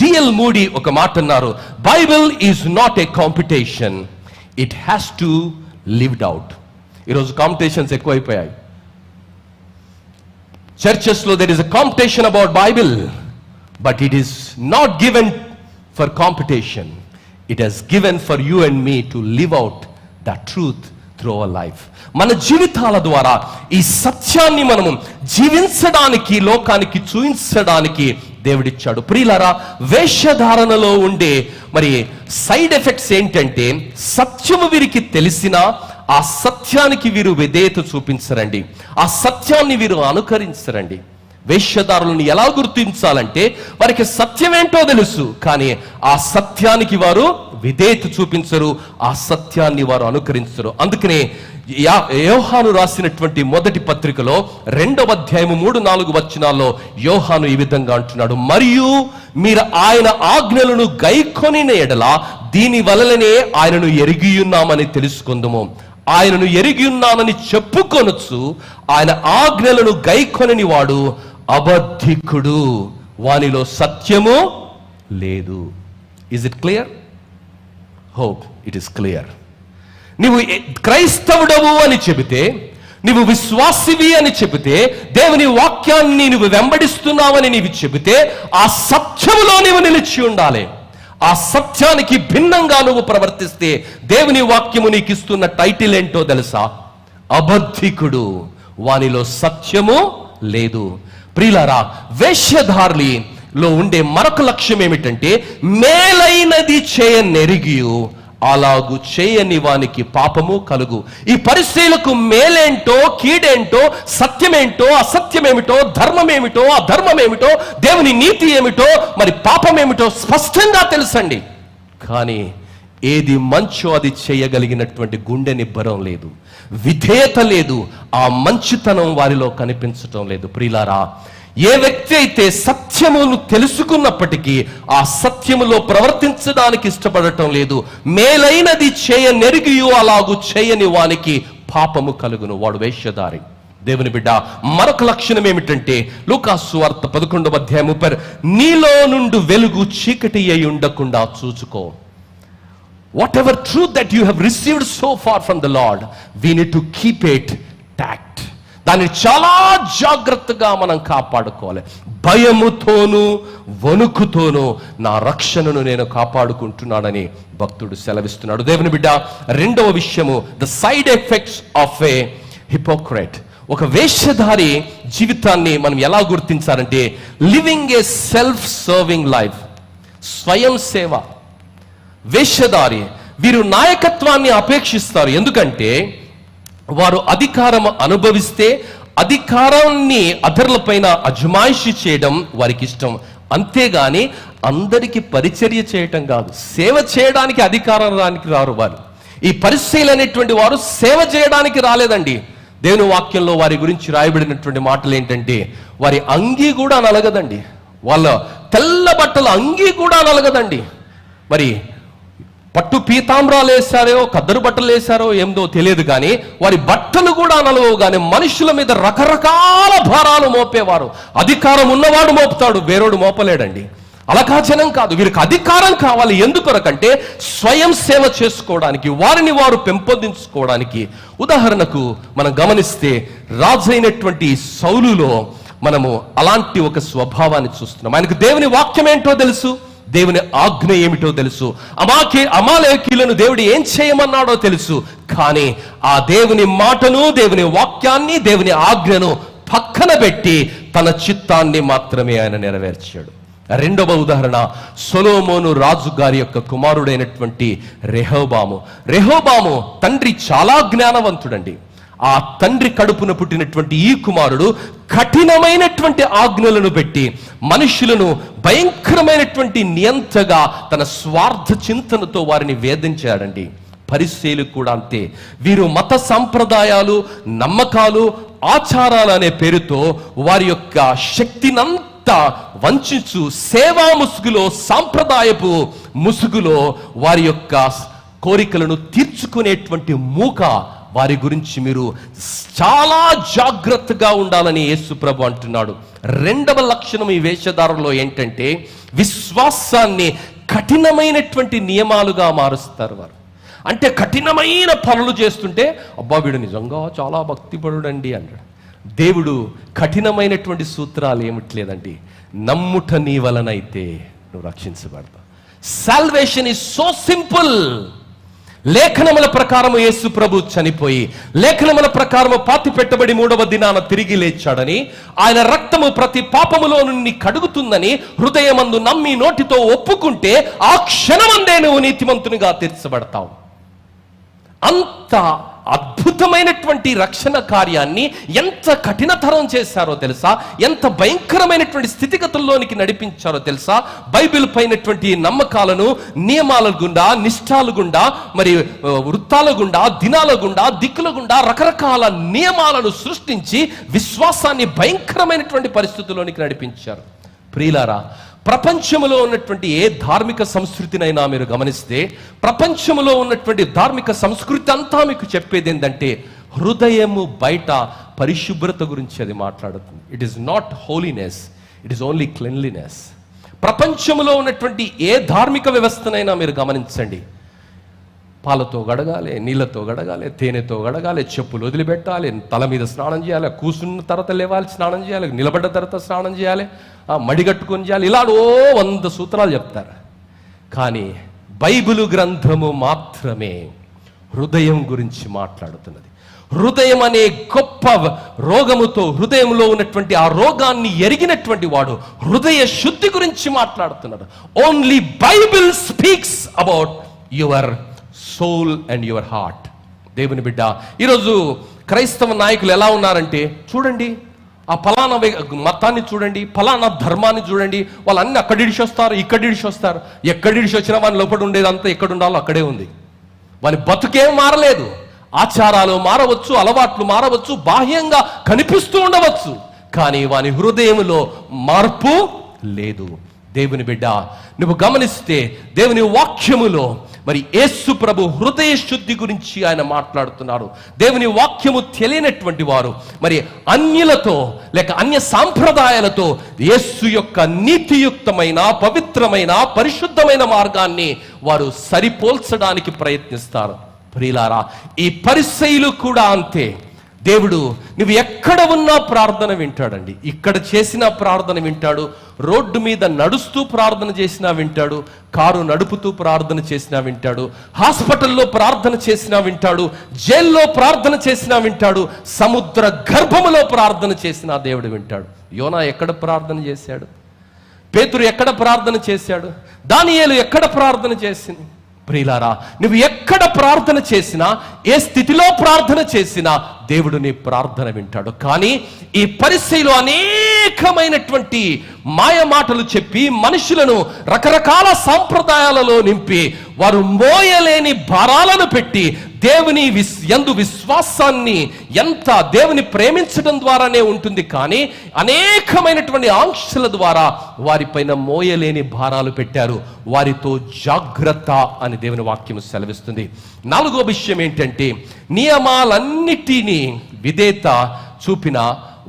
డిఎల్ మూడీ ఒక మాట అన్నారు, Bible is not a competition, it has to lived out. ఈరోజు కాంపిటీషన్స్ ఎక్కువైపోయాయి. చర్చెస్ లో there is a competition about Bible, but it is not given for competition, it has given for you and me to live out the truth through our life. మన జీవితాల ద్వారా ఈ సత్యాన్ని మనము జీవించడానికి, లోకానికి చూపించడానికి దేవుడిచ్చాడు. ప్రియులారా, వేషధారణలో ఉండే మరి సైడ్ ఎఫెక్ట్స్ ఏంటంటే, సత్యము వీరికి తెలిసినా ఆ సత్యానికి వీరు విధేయత చూపించరండి, ఆ సత్యాన్ని వీరు అనుకరించరండి. వేశ్యదారులను ఎలా గుర్తించాలంటే వారికి సత్యం ఏంటో తెలుసు, కానీ ఆ సత్యానికి వారు విధేయత చూపించరు, ఆ సత్యాన్ని వారు అనుకరించరు. అందుకనే యోహాను రాసినటువంటి మొదటి పత్రికలో 2వ అధ్యాయము 3-4 వచనాల్లో యోహాను ఈ విధంగా అంటున్నాడు, మరియు మీరు ఆయన ఆజ్ఞలను గైకొనిన ఎడల దీని వలననే ఆయనను ఎరిగియున్నామని తెలుసుకుందుము. ఆయనను ఎరిగి ఉన్నానని చెప్పుకొనొచ్చు ఆయన ఆజ్ఞలను గైకొనని వాడు అబద్ధికుడు, వానిలో సత్యము లేదు. Is it clear? Hope it is clear. నీవు క్రైస్తవుడవు అని చెబితే, నీవు విశ్వాసివి అని చెబితే, దేవుని వాక్యాన్ని నువ్వు వెంబడిస్తున్నావని నీవు చెబితే, ఆ సత్యములో నీవు నిలిచి ఉండాలి. ఆ సత్యానికి భిన్నంగా నువ్వు ప్రవర్తిస్తే దేవుని వాక్యము నీకు ఇస్తున్న టైటిల్ ఏంటో తెలుసా? అబద్ధికుడు, వానిలో సత్యము లేదు. ప్రియులారా, వేశ్యధారులో ఉండే మరొక లక్ష్యం ఏమిటంటే, మేలైనది చేయనెరిగియు అలాగు చేయని వానికి పాపము కలుగు. ఈ పరిశీలకు మేలేంటో కీడేంటో, సత్యమేంటో అసత్యమేమిటో, ధర్మమేమిటో అధర్మమేమిటో, దేవుని నీతి ఏమిటో మరి పాపమేమిటో స్పష్టంగా తెలుసండి. కానీ ఏది మంచో అది చేయగలిగినటువంటి గుండె నిబ్బరం లేదు, విధేయత లేదు, ఆ మంచితనం వారిలో కనిపించటం లేదు. ప్రియులారా, ఏ వ్యక్తి అయితే సత్యమును తెలుసుకున్నప్పటికీ ఆ సత్యములో ప్రవర్తించడానికి ఇష్టపడటం లేదు, మేలైనది చేయనెరిగియు అలాగు చేయని వానికి పాపము కలుగును, వాడు వేశ్యదారి. దేవుని బిడ్డ, మరొక లక్షణం ఏమిటంటే లూకాసు సువార్త 11వ అధ్యాయం నీలో నుండి వెలుగు చీకటి అయి ఉండకుండా చూచుకో. Whatever truth that you have received so far from the Lord, we need to keep it tact. దాన్ని చాలా జాగ్రత్తగా మనం కాపాడుకోవాలి. భయముతోనూ వణుకుతోనూ నా రక్షణను నేను కాపాడుకుంటున్నానని భక్తుడు సెలవిస్తున్నాడు. దేవుని బిడ్డ, 2వ విషయము, the side effects of a hypocrite. ఒక వేశ్యధారి జీవితాన్ని మనం ఎలా గుర్తించాలంటే, living a self serving life, స్వయం సేవ. వేశ్యదారి వీరు నాయకత్వాన్ని అపేక్షిస్తారు, ఎందుకంటే వారు అధికారం అనుభవిస్తే అధికారాన్ని అధర్లపైన అజమాయిషి చేయడం వారికి ఇష్టం. అంతేగాని అందరికి పరిచర్య చేయటం కాదు, సేవ చేయడానికి అధికారానికి రారు వారు. ఈ పరిశీలన అనేటువంటి వారు సేవ చేయడానికి రాలేదండి. దేవుని వాక్యంలో వారి గురించి రాయబడినటువంటి మాటలు ఏంటంటే, వారి అంగీ కూడా నలగదండి, వాళ్ళ తెల్ల బట్టల అంగీ కూడా నలగదండి. మరి పట్టు పీతాంబరాలు వేశారో కద్దరు బట్టలు వేశారో ఏమిదో తెలియదు, కానీ వారి బట్టలు కూడా నలవవు. కానీ మనుషుల మీద రకరకాల భారాలు మోపేవారు. అధికారం ఉన్నవాడు మోపుతాడు, వేరోడు మోపలేడండి. అలాగా జనం కాదు, వీరికి అధికారం కావాలి. ఎందుకొరకంటే స్వయం సేవ చేసుకోవడానికి, వారిని వారు పెంపొందించుకోవడానికి. ఉదాహరణకు మనం గమనిస్తే రాజైనటువంటి సౌలులో మనము అలాంటి ఒక స్వభావాన్ని చూస్తున్నాం. ఆయనకు దేవుని వాక్యం ఏంటో తెలుసు, దేవుని ఆజ్ఞ ఏమిటో తెలుసు, అమాలేకీయులను దేవుడు ఏం చేయమన్నాడో తెలుసు. కానీ ఆ దేవుని మాటను, దేవుని వాక్యాన్ని, దేవుని ఆజ్ఞను పక్కన పెట్టి తన చిత్తాన్ని మాత్రమే ఆయన నెరవేర్చాడు. 2వ ఉదాహరణ, సొలొమోను రాజు గారి యొక్క కుమారుడైనటువంటి రెహోబాము తండ్రి చాలా జ్ఞానవంతుడండి. ఆ తండ్రి కడుపున పుట్టినటువంటి ఈ కుమారుడు కఠినమైనటువంటి ఆజ్ఞలను పెట్టి మనుషులను భయంకరమైనటువంటి నియంతగా తన స్వార్థ చింతనతో వారిని వేధించాడండి. పరిసయ్యులు కూడా అంతే. వీరు మత సంప్రదాయాలు, నమ్మకాలు, ఆచారాలు అనే పేరుతో వారి యొక్క శక్తినంతా వంచుచు సేవా ముసుగులో, సాంప్రదాయపు ముసుగులో వారి యొక్క కోరికలను తీర్చుకునేటువంటి మూక. వారి గురించి మీరు చాలా జాగ్రత్తగా ఉండాలని యేసు ప్రభు అంటున్నాడు. 2వ లక్షణం ఈ వేషధారంలో ఏంటంటే, విశ్వాసాన్ని కఠినమైనటువంటి నియమాలుగా మారుస్తారు వారు. అంటే కఠినమైన పనులు చేస్తుంటే, అబ్బా వీడు నిజంగా చాలా భక్తిపరుడండి అంటాడు. దేవుడు కఠినమైనటువంటి సూత్రాలు ఏమిట్లేదండి, నమ్ముట నీ వలనైతే నువ్వు రక్షించబడతావు. Salvation is so simple. లేఖనముల ప్రకారము యేసు ప్రభు చనిపోయి, లేఖనముల ప్రకారము పాతి పెట్టబడి 3వ దినాన తిరిగి లేచాడని, ఆయన రక్తము ప్రతి పాపములో నుండి కడుగుతుందని హృదయమందు నమ్మి నోటితో ఒప్పుకుంటే ఆ క్షణమందే నువ్వు నీతిమంతునిగా తీర్చబడతావు. అంత అద్భుతమైనటువంటి రక్షణ కార్యాన్ని ఎంత కఠినతరం చేశారో తెలుసా, ఎంత భయంకరమైనటువంటి స్థితిగతుల్లోనికి నడిపించారో తెలుసా. బైబిల్ పైనటువంటి నమ్మకాలను నియమాల గుండా, నిష్ఠాల గుండా, మరి వృత్తాల గుండా, దినాల గుండా, దిక్కుల గుండా రకరకాల నియమాలను సృష్టించి విశ్వాసాన్ని భయంకరమైనటువంటి పరిస్థితుల్లోనికి నడిపించారు. ప్రియులారా, ప్రపంచంలో ఉన్నటువంటి ఏ ధార్మిక సంస్కృతినైనా మీరు గమనిస్తే, ప్రపంచంలో ఉన్నటువంటి ధార్మిక సంస్కృతి అంతా మీకు చెప్పేది ఏంటంటే, హృదయము బయట పరిశుభ్రత గురించి అది మాట్లాడుతుంది. It is not holiness, it is only cleanliness. ప్రపంచంలో ఉన్నటువంటి ఏ ధార్మిక వ్యవస్థనైనా మీరు గమనించండి, పాలతో గడగాలి, నీళ్ళతో గడగాలి, తేనెతో గడగాలి, చెప్పులు వదిలిపెట్టాలి, తల మీద స్నానం చేయాలి, కూర్చున్న తర్వాత లేవాలి స్నానం చేయాలి, నిలబడ్డ తర్వాత స్నానం చేయాలి, మడిగట్టుకొని చేయాలి, ఇలా 100 సూత్రాలు చెప్తారు. కానీ బైబిలు గ్రంథము మాత్రమే హృదయం గురించి మాట్లాడుతున్నది. హృదయం అనే గొప్ప రోగముతో, హృదయంలో ఉన్నటువంటి ఆ రోగాన్ని ఎరిగినటువంటి వాడు హృదయ శుద్ధి గురించి మాట్లాడుతున్నాడు. Only Bible speaks about your soul and your heart. దేవుని బిడ్డ, ఈరోజు క్రైస్తవ నాయకులు ఎలా ఉన్నారంటే, చూడండి ఆ ఫలానా మతాన్ని చూడండి, ఫలానా ధర్మాన్ని చూడండి, వాళ్ళన్నీ అక్కడిడిచి వస్తారు, ఇక్కడిడిచి వస్తారు. ఎక్కడిడిచి వచ్చినా వాని లోపల ఉండేదంతా ఎక్కడ ఉండాలో అక్కడే ఉంది. వాని బతుకేం మారలేదు. ఆచారాలు మారవచ్చు, అలవాట్లు మారవచ్చు, బాహ్యంగా కనిపిస్తూ ఉండవచ్చు, కానీ వాని హృదయంలో మార్పు లేదు. దేవుని బిడ్డ, నువ్వు గమనిస్తే దేవుని వాక్యములో మరి యేసు ప్రభు హృదయ శుద్ధి గురించి ఆయన మాట్లాడుతున్నారు. దేవుని వాక్యము తెలియనటువంటి వారు మరి అన్యులతో లేక అన్య సాంప్రదాయాలతో యేసు యొక్క నీతియుక్తమైన, పవిత్రమైన, పరిశుద్ధమైన మార్గాన్ని వారు సరిపోల్చడానికి ప్రయత్నిస్తారు. ప్రియులారా, ఈ పరిసయ్యులు కూడా అంతే. దేవుడు నువ్వు ఎక్కడ ఉన్నా ప్రార్థన వింటాడండి. ఇక్కడ చేసిన ప్రార్థన వింటాడు, రోడ్డు మీద నడుస్తూ ప్రార్థన చేసినా వింటాడు, కారు నడుపుతూ ప్రార్థన చేసినా వింటాడు, హాస్పిటల్లో ప్రార్థన చేసినా వింటాడు, జైల్లో ప్రార్థన చేసినా వింటాడు, సముద్ర గర్భములో ప్రార్థన చేసినా దేవుడు వింటాడు. యోనా ఎక్కడ ప్రార్థన చేశాడు? పేతురు ఎక్కడ ప్రార్థన చేశాడు? దానియేలు ఎక్కడ ప్రార్థన చేసింది? ప్రియులారా, నువ్వు ఎక్కడ ప్రార్థన చేసినా, ఏ స్థితిలో ప్రార్థన చేసినా దేవుడు నీ ప్రార్థన వింటాడు. కానీ ఈ పరిస్థితిలో అనేకమైనటువంటి మాయ మాటలు చెప్పి మనుషులను రకరకాల సాంప్రదాయాలలో నింపి వారు మోయలేని భారాలను పెట్టి దేవుని యందు విశ్వాసాన్ని, ఎంత దేవుని ప్రేమించడం ద్వారానే ఉంటుంది, కానీ అనేకమైనటువంటి ఆంక్షల ద్వారా వారిపైన మోయలేని భారాలు పెట్టారు. వారితో జాగ్రత్త అని దేవుని వాక్యం సెలవిస్తుంది. 4వ విషయం ఏంటంటే, నియమాలన్నిటినీ విధేయత చూపిన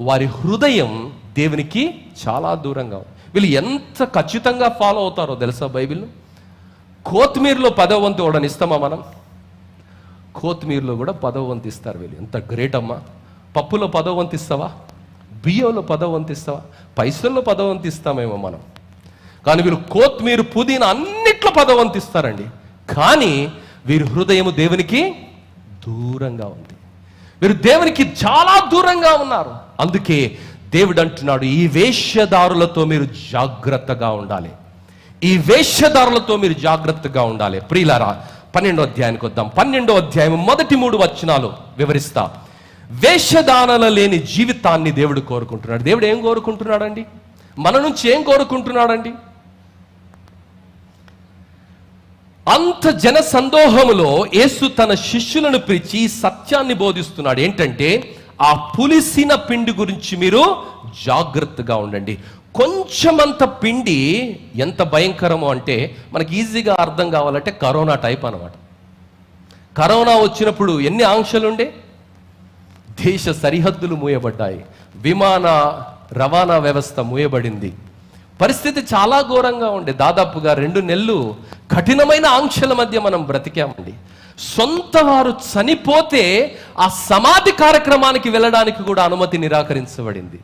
వారి హృదయం దేవునికి చాలా దూరంగా ఉంది. వీళ్ళు ఎంత ఖచ్చితంగా ఫాలో అవుతారో తెలుసా బైబిల్? కొత్తిమీరలో 10వ వంతు వాడని ఇస్తామా మనం? కొత్తిమీరలో కూడా 10వ వంతు ఇస్తారు వీళ్ళు. ఎంత గ్రేట్ అమ్మా! పప్పులో 10వ వంతు ఇస్తావా? బియ్యంలో 10వ వంతు ఇస్తావా? పైసల్లో 10వ వంతు ఇస్తామేమో మనం, కానీ వీళ్ళు కొత్తిమీర, పుదీనా అన్నిట్లో 10వ వంతు ఇస్తారండి. కానీ వీరి హృదయం దేవునికి దూరంగా ఉంది. వీరు దేవునికి చాలా దూరంగా ఉన్నారు. అందుకే దేవుడు అంటున్నాడు, ఈ వేశ్యదారులతో మీరు జాగ్రత్తగా ఉండాలి. ఈ వేశ్యదారులతో మీరు జాగ్రత్తగా ఉండాలి. ప్రియులారా, 12వ అధ్యాయానికి వద్దాం. 12వ అధ్యాయం మొదటి 3 వచనాలు వివరిస్తా. వేషధానల లేని జీవితాన్ని దేవుడు కోరుకుంటున్నాడు. దేవుడు ఏం కోరుకుంటున్నాడండి? మన నుంచి ఏం కోరుకుంటున్నాడండి? అంత జన సందోహములో యేసు తన శిష్యులను పిలిచి సత్యాన్ని బోధిస్తున్నాడు. ఏంటంటే, ఆ పులిసిన పిండి గురించి మీరు జాగ్రత్తగా ఉండండి. కొంచెమంత పిండి ఎంత భయంకరమో అంటే, మనకి ఈజీగా అర్థం కావాలంటే కరోనా టైప్ అన్నమాట. కరోనా వచ్చినప్పుడు ఎన్ని ఆంక్షలు ఉండే? దేశ సరిహద్దులు మూయబడ్డాయి, విమాన రవాణా వ్యవస్థ మూయబడింది. పరిస్థితి చాలా ఘోరంగా ఉండే. దాదాపుగా 2 నెలలు కఠినమైన ఆంక్షల మధ్య మనం బ్రతికామండి. సొంత వారు చనిపోతే ఆ సమాధి కార్యక్రమానికి వెళ్ళడానికి కూడా అనుమతి నిరాకరించబడింది.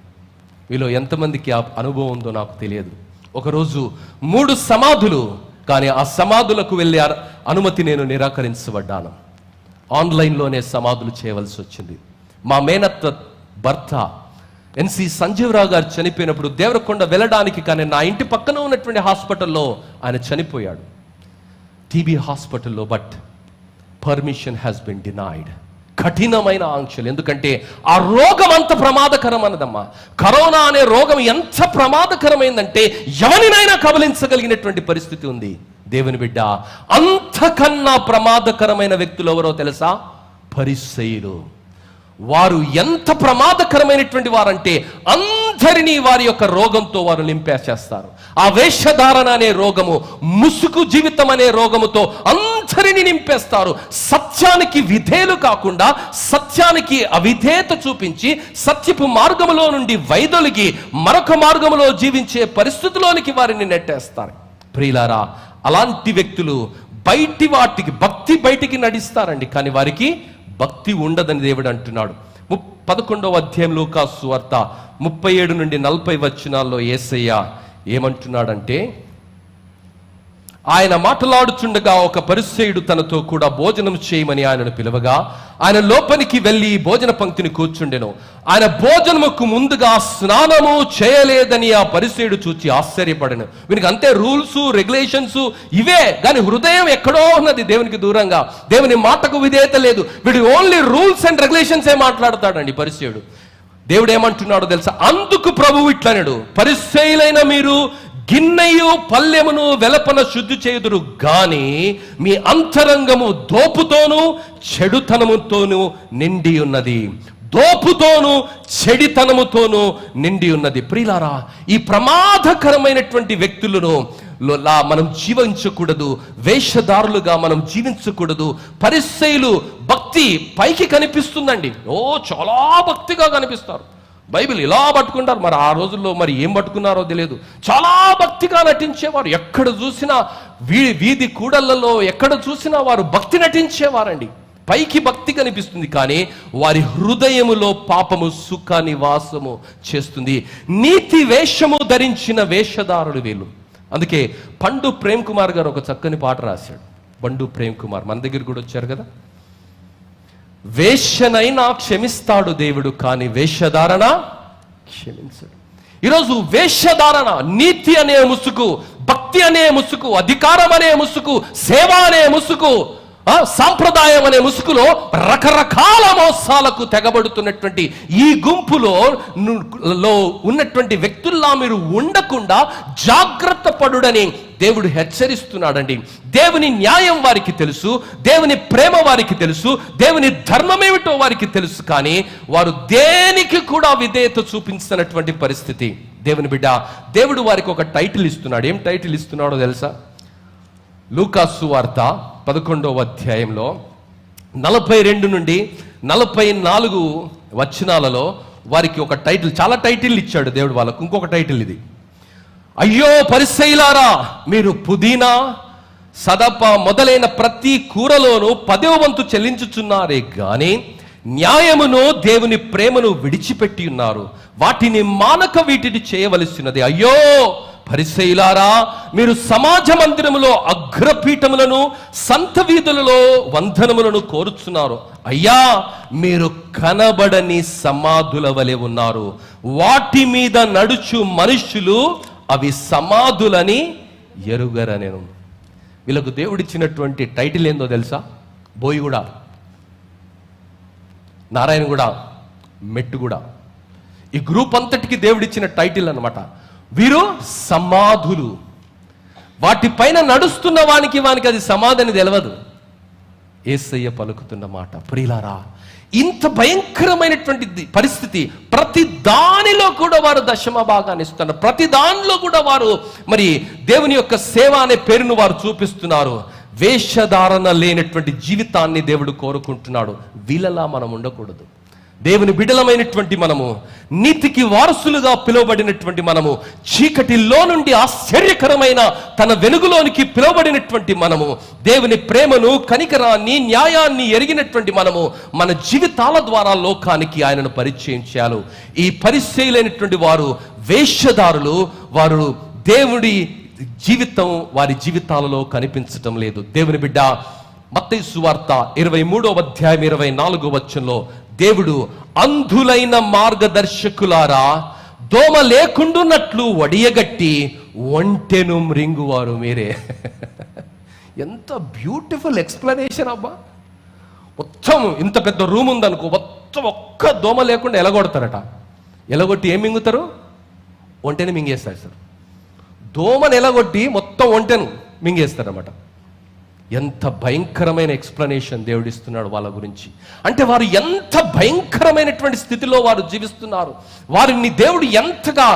వీలో ఎంతమందికి ఆ అనుభవం ఉందో నాకు తెలియదు. ఒకరోజు 3 సమాధులు, కానీ ఆ సమాధులకు వెళ్ళే అనుమతి నేను నిరాకరించబడ్డాను. ఆన్లైన్లోనే సమాధులు చేయవలసి వచ్చింది. మా మేనత్త భర్త ఎన్సి సంజీవరావు గారు చనిపోయినప్పుడు దేవరకొండ వెళ్ళడానికి, కానీ నా ఇంటి పక్కన ఉన్నటువంటి హాస్పిటల్లో ఆయన చనిపోయాడు, టీబీ హాస్పిటల్లో. But permission has been denied. కఠినమైన ఆంక్షలు. ఎందుకంటే ఆ రోగం అంత ప్రమాదకరం అన్నదమ్మా. కరోనా అనే రోగం ఎంత ప్రమాదకరమైందంటే ఎవరినైనా కబలించగలిగినటువంటి పరిస్థితి ఉంది. దేవుని బిడ్డ, అంతకన్నా ప్రమాదకరమైన వ్యక్తులు ఎవరో తెలుసా? పరిసయ్యులు. వారు ఎంత ప్రమాదకరమైనటువంటి వారంటే అందరినీ వారి యొక్క రోగంతో వారు నింపేసేస్తారు. ఆ వేషధారణ అనే రోగము, ముసుగు జీవితం అనే రోగముతో అందరినీ నింపేస్తారు. సత్యానికి విధేయులు కాకుండా సత్యానికి అవిధేయత చూపించి సత్యపు మార్గములో నుండి వైదొలిగి మరొక మార్గములో జీవించే పరిస్థితిలోనికి వారిని నెట్టేస్తారు. ప్రియులారా, అలాంటి వ్యక్తులు వాటికి భక్తి బయటికి నడిస్తారండి, కానీ వారికి భక్తి ఉండదని దేవుడు అంటున్నాడు. 11వ అధ్యాయం లూకాసు సువార్త 37 నుండి 40 వచనాల్లో యేసయ్య ఏమంటున్నాడంటే, ఆయన మాట్లాడుచుండగా ఒక పరిసయ్యుడు తనతో కూడా భోజనం చేయమని ఆయనను పిలువగా ఆయన లోపలికి వెళ్ళి భోజన పంక్తిని కూర్చుండెను. ఆయన భోజనముకు ముందుగా స్నానము చేయలేదని ఆ పరిసయ్యుడు చూచి ఆశ్చర్యపడెను. వీనికి అంతే రూల్స్ రెగ్యులేషన్స్ ఇవే, కానీ హృదయం ఎక్కడో ఉన్నది దేవునికి దూరంగా. దేవుని మాటకు విధేయత లేదు. వీడు ఓన్లీ రూల్స్ అండ్ రెగ్యులేషన్స్ మాట్లాడతాడండి పరిసయ్యుడు. దేవుడు ఏమంటున్నాడో తెలుసా? అందుకు ప్రభువు ఇట్లనడు, పరిసయ్యులైన మీరు గిన్నెయు పల్లెమును వెలపన శుద్ధి చేయుదురు గాని మీ అంతరంగము దోపుతోనూ చెడుతనముతోనూ నిండి ఉన్నది. దోపుతోనూ చెడితనముతోనూ నిండి ఉన్నది. ప్రియులారా, ఈ ప్రమాదకరమైనటువంటి వ్యక్తులను మనం జీవించకూడదు. వేషధారులుగా మనం జీవించకూడదు. పరిసయ్యులు భక్తి పైకి కనిపిస్తుందండి, చాలా భక్తిగా కనిపిస్తారు. బైబిల్ ఇలా పట్టుకుంటారు. మరి ఆ రోజుల్లో మరి ఏం పట్టుకున్నారో తెలియదు. చాలా భక్తిగా నటించేవారు. ఎక్కడ చూసినా వీధి కూడళ్లలో ఎక్కడ చూసినా వారు భక్తి నటించేవారండి. పైకి భక్తి కనిపిస్తుంది, కానీ వారి హృదయములో పాపము సుఖ నివాసము చేస్తుంది. నీతి వేషము ధరించిన వేషధారులు వీళ్ళు. అందుకే పండు ప్రేమ్ కుమార్ గారు ఒక చక్కని పాట రాశాడు. పండు ప్రేమ్ కుమార్ మన దగ్గర కూడా వచ్చారు కదా. వేషనైనా క్షమిస్తాడు దేవుడు, కానీ వేషధారణ క్షమించడు. ఈరోజు వేషధారణ, నీతి అనే ముసుగు, భక్తి అనే ముసుగు, అధికారం అనే ముసుగు, సేవ అనే ముసుగు, సాంప్రదాయం అనే ముసుగులో రకరకాల మోసాలకు తెగబడుతున్నటువంటి ఈ గుంపులో ఉన్నటువంటి వ్యక్తుల్లా మీరు ఉండకుండా జాగ్రత్త పడుడని దేవుడు హెచ్చరిస్తున్నాడండి. దేవుని న్యాయం వారికి తెలుసు, దేవుని ప్రేమ వారికి తెలుసు, దేవుని ధర్మమేమిటో వారికి తెలుసు, కానీ వారు దేనికి కూడా విధేయత చూపించినటువంటి పరిస్థితి. దేవుని బిడ్డ, దేవుడు వారికి ఒక టైటిల్ ఇస్తున్నాడు. ఏం టైటిల్ ఇస్తున్నాడో తెలుసా? లూకాసు వార్త 11వ అధ్యాయంలో 42 నుండి 44 వచనాలలో వారికి ఒక టైటిల్, చాలా టైటిల్ ఇచ్చాడు దేవుడు వాళ్ళకు. ఇంకొక టైటిల్ ఇది, అయ్యో పరిసయ్యులారా, మీరు పుదీనా సదప మొదలైన ప్రతి కూరలోనూ 10వ వంతు చెల్లించుచున్నారే గాని న్యాయమును దేవుని ప్రేమను విడిచిపెట్టి ఉన్నారు. వాటిని మానక వీటిని చేయవలసినది. అయ్యో పరిసయ్యులారా, మీరు సమాజ మందిరములో అగ్రపీఠములను సంత వీధులలో వందనములను కోరుచున్నారు. అయ్యా, మీరు కనబడని సమాధుల వలె ఉన్నారు. వాటి మీద నడుచు మనుష్యులు అవి సమాధులని ఎరుగరనేను. వీళ్ళకు దేవుడిచ్చినటువంటి టైటిల్ ఏందో తెలుసా? బోయిగూడ, నారాయణగూడ, మెట్టుగూడ. ఈ గ్రూప్ అంతటికి దేవుడిచ్చిన టైటిల్ అన్నమాట. వీరు సమాధులు. వాటిపైన నడుస్తున్న వానికి అది సమాధని తెలియదు. యేసయ్య పలుకుతున్న మాట. ప్రియులారా, ఇంత భయంకరమైనటువంటి పరిస్థితి. ప్రతి దానిలో కూడా వారు దశమ భాగాన్ని ఇస్తున్నారు. ప్రతి దానిలో కూడా వారు మరి దేవుని యొక్క సేవ అనే పేరును వారు చూపిస్తున్నారు. వేషధారణ లేనటువంటి జీవితాన్ని దేవుడు కోరుకుంటున్నాడు. వీళ్ళలా మనం ఉండకూడదు. దేవుని బిడ్డలమైనటువంటి మనము, నీతికి వారసులుగా పిలువబడినటువంటి మనము, చీకటిలో నుండి ఆశ్చర్యకరమైన తన వెలుగులోనికి పిలువబడినటువంటి మనము, దేవుని ప్రేమను, కనికరాన్ని, న్యాయాన్ని ఎరిగినటువంటి మనము మన జీవితాల ద్వారా లోకానికి ఆయనను పరిచయం చేయాలి. ఈ పరిచయలైనటువంటి వారు వేషధారులు. వారు దేవుడి జీవితం వారి జీవితాలలో కనిపించటం లేదు. దేవుని బిడ్డ, మత్తయి సువార్త 23వ అధ్యాయం 24వ వచనంలో దేవుడు, అంధులైన మార్గదర్శకులారా, దోమ లేకుండున్నట్లు వడియగట్టి ఒంటెను మృంగువారు మీరే. ఎంత బ్యూటిఫుల్ ఎక్స్ప్లెనేషన్ అబ్బా. మొత్తం ఇంత పెద్ద రూమ్ ఉందనుకో, మొత్తం ఒక్క దోమ లేకుండా ఎలగొడతారట. ఎలగొట్టి ఏం మింగుతారు? ఒంటెని మింగేస్తారు సార్. దోమను ఎలగొట్టి మొత్తం ఒంటెను మింగేస్తారన్నమాట. ఎంత భయంకరమైన ఎక్స్ప్లెనేషన్ దేవుడిస్తున్నాడు వాళ్ళ గురించి. అంటే వారు ఎంత భయంకరమైనటువంటి స్థితిలో వారు జీవిస్తున్నారు. వారిని దేవుడు ఎంతగా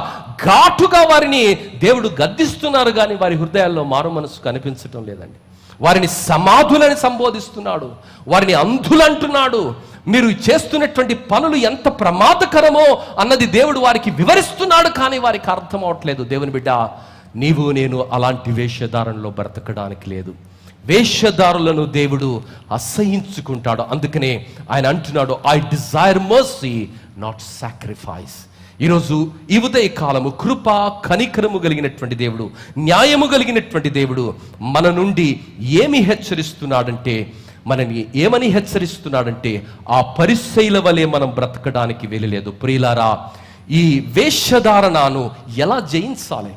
ఘాటుగా వారిని దేవుడు గద్దిస్తున్నారు, కానీ వారి హృదయాల్లో మారు మనసు కనిపించటం లేదండి. వారిని సమాధులని సంబోధిస్తున్నాడు, వారిని అంధులంటున్నాడు. మీరు చేస్తున్నటువంటి పనులు ఎంత ప్రమాదకరమో అన్నది దేవుడు వారికి వివరిస్తున్నాడు, కానీ వారికి అర్థం అవట్లేదు. దేవుని బిడ్డ, నీవు నేను అలాంటి వేషధారణలో బ్రతకడానికి లేదు. వేషధారులను దేవుడు అసహించుకుంటాడు. అందుకనే ఆయన అంటున్నాడు, I desire mercy not sacrifice. ఈరోజు ఈ ఉదయ కాలము కృప కనికరము కలిగినటువంటి దేవుడు, న్యాయము కలిగినటువంటి దేవుడు మన నుండి ఏమి హెచ్చరిస్తున్నాడంటే, మనని ఏమని హెచ్చరిస్తున్నాడంటే, ఆ పరిసయ్యుల వలె మనం బ్రతకడానికి వెళ్ళలేదు. ప్రియులారా, ఈ వేషధారణను ఎలా జయించాలి?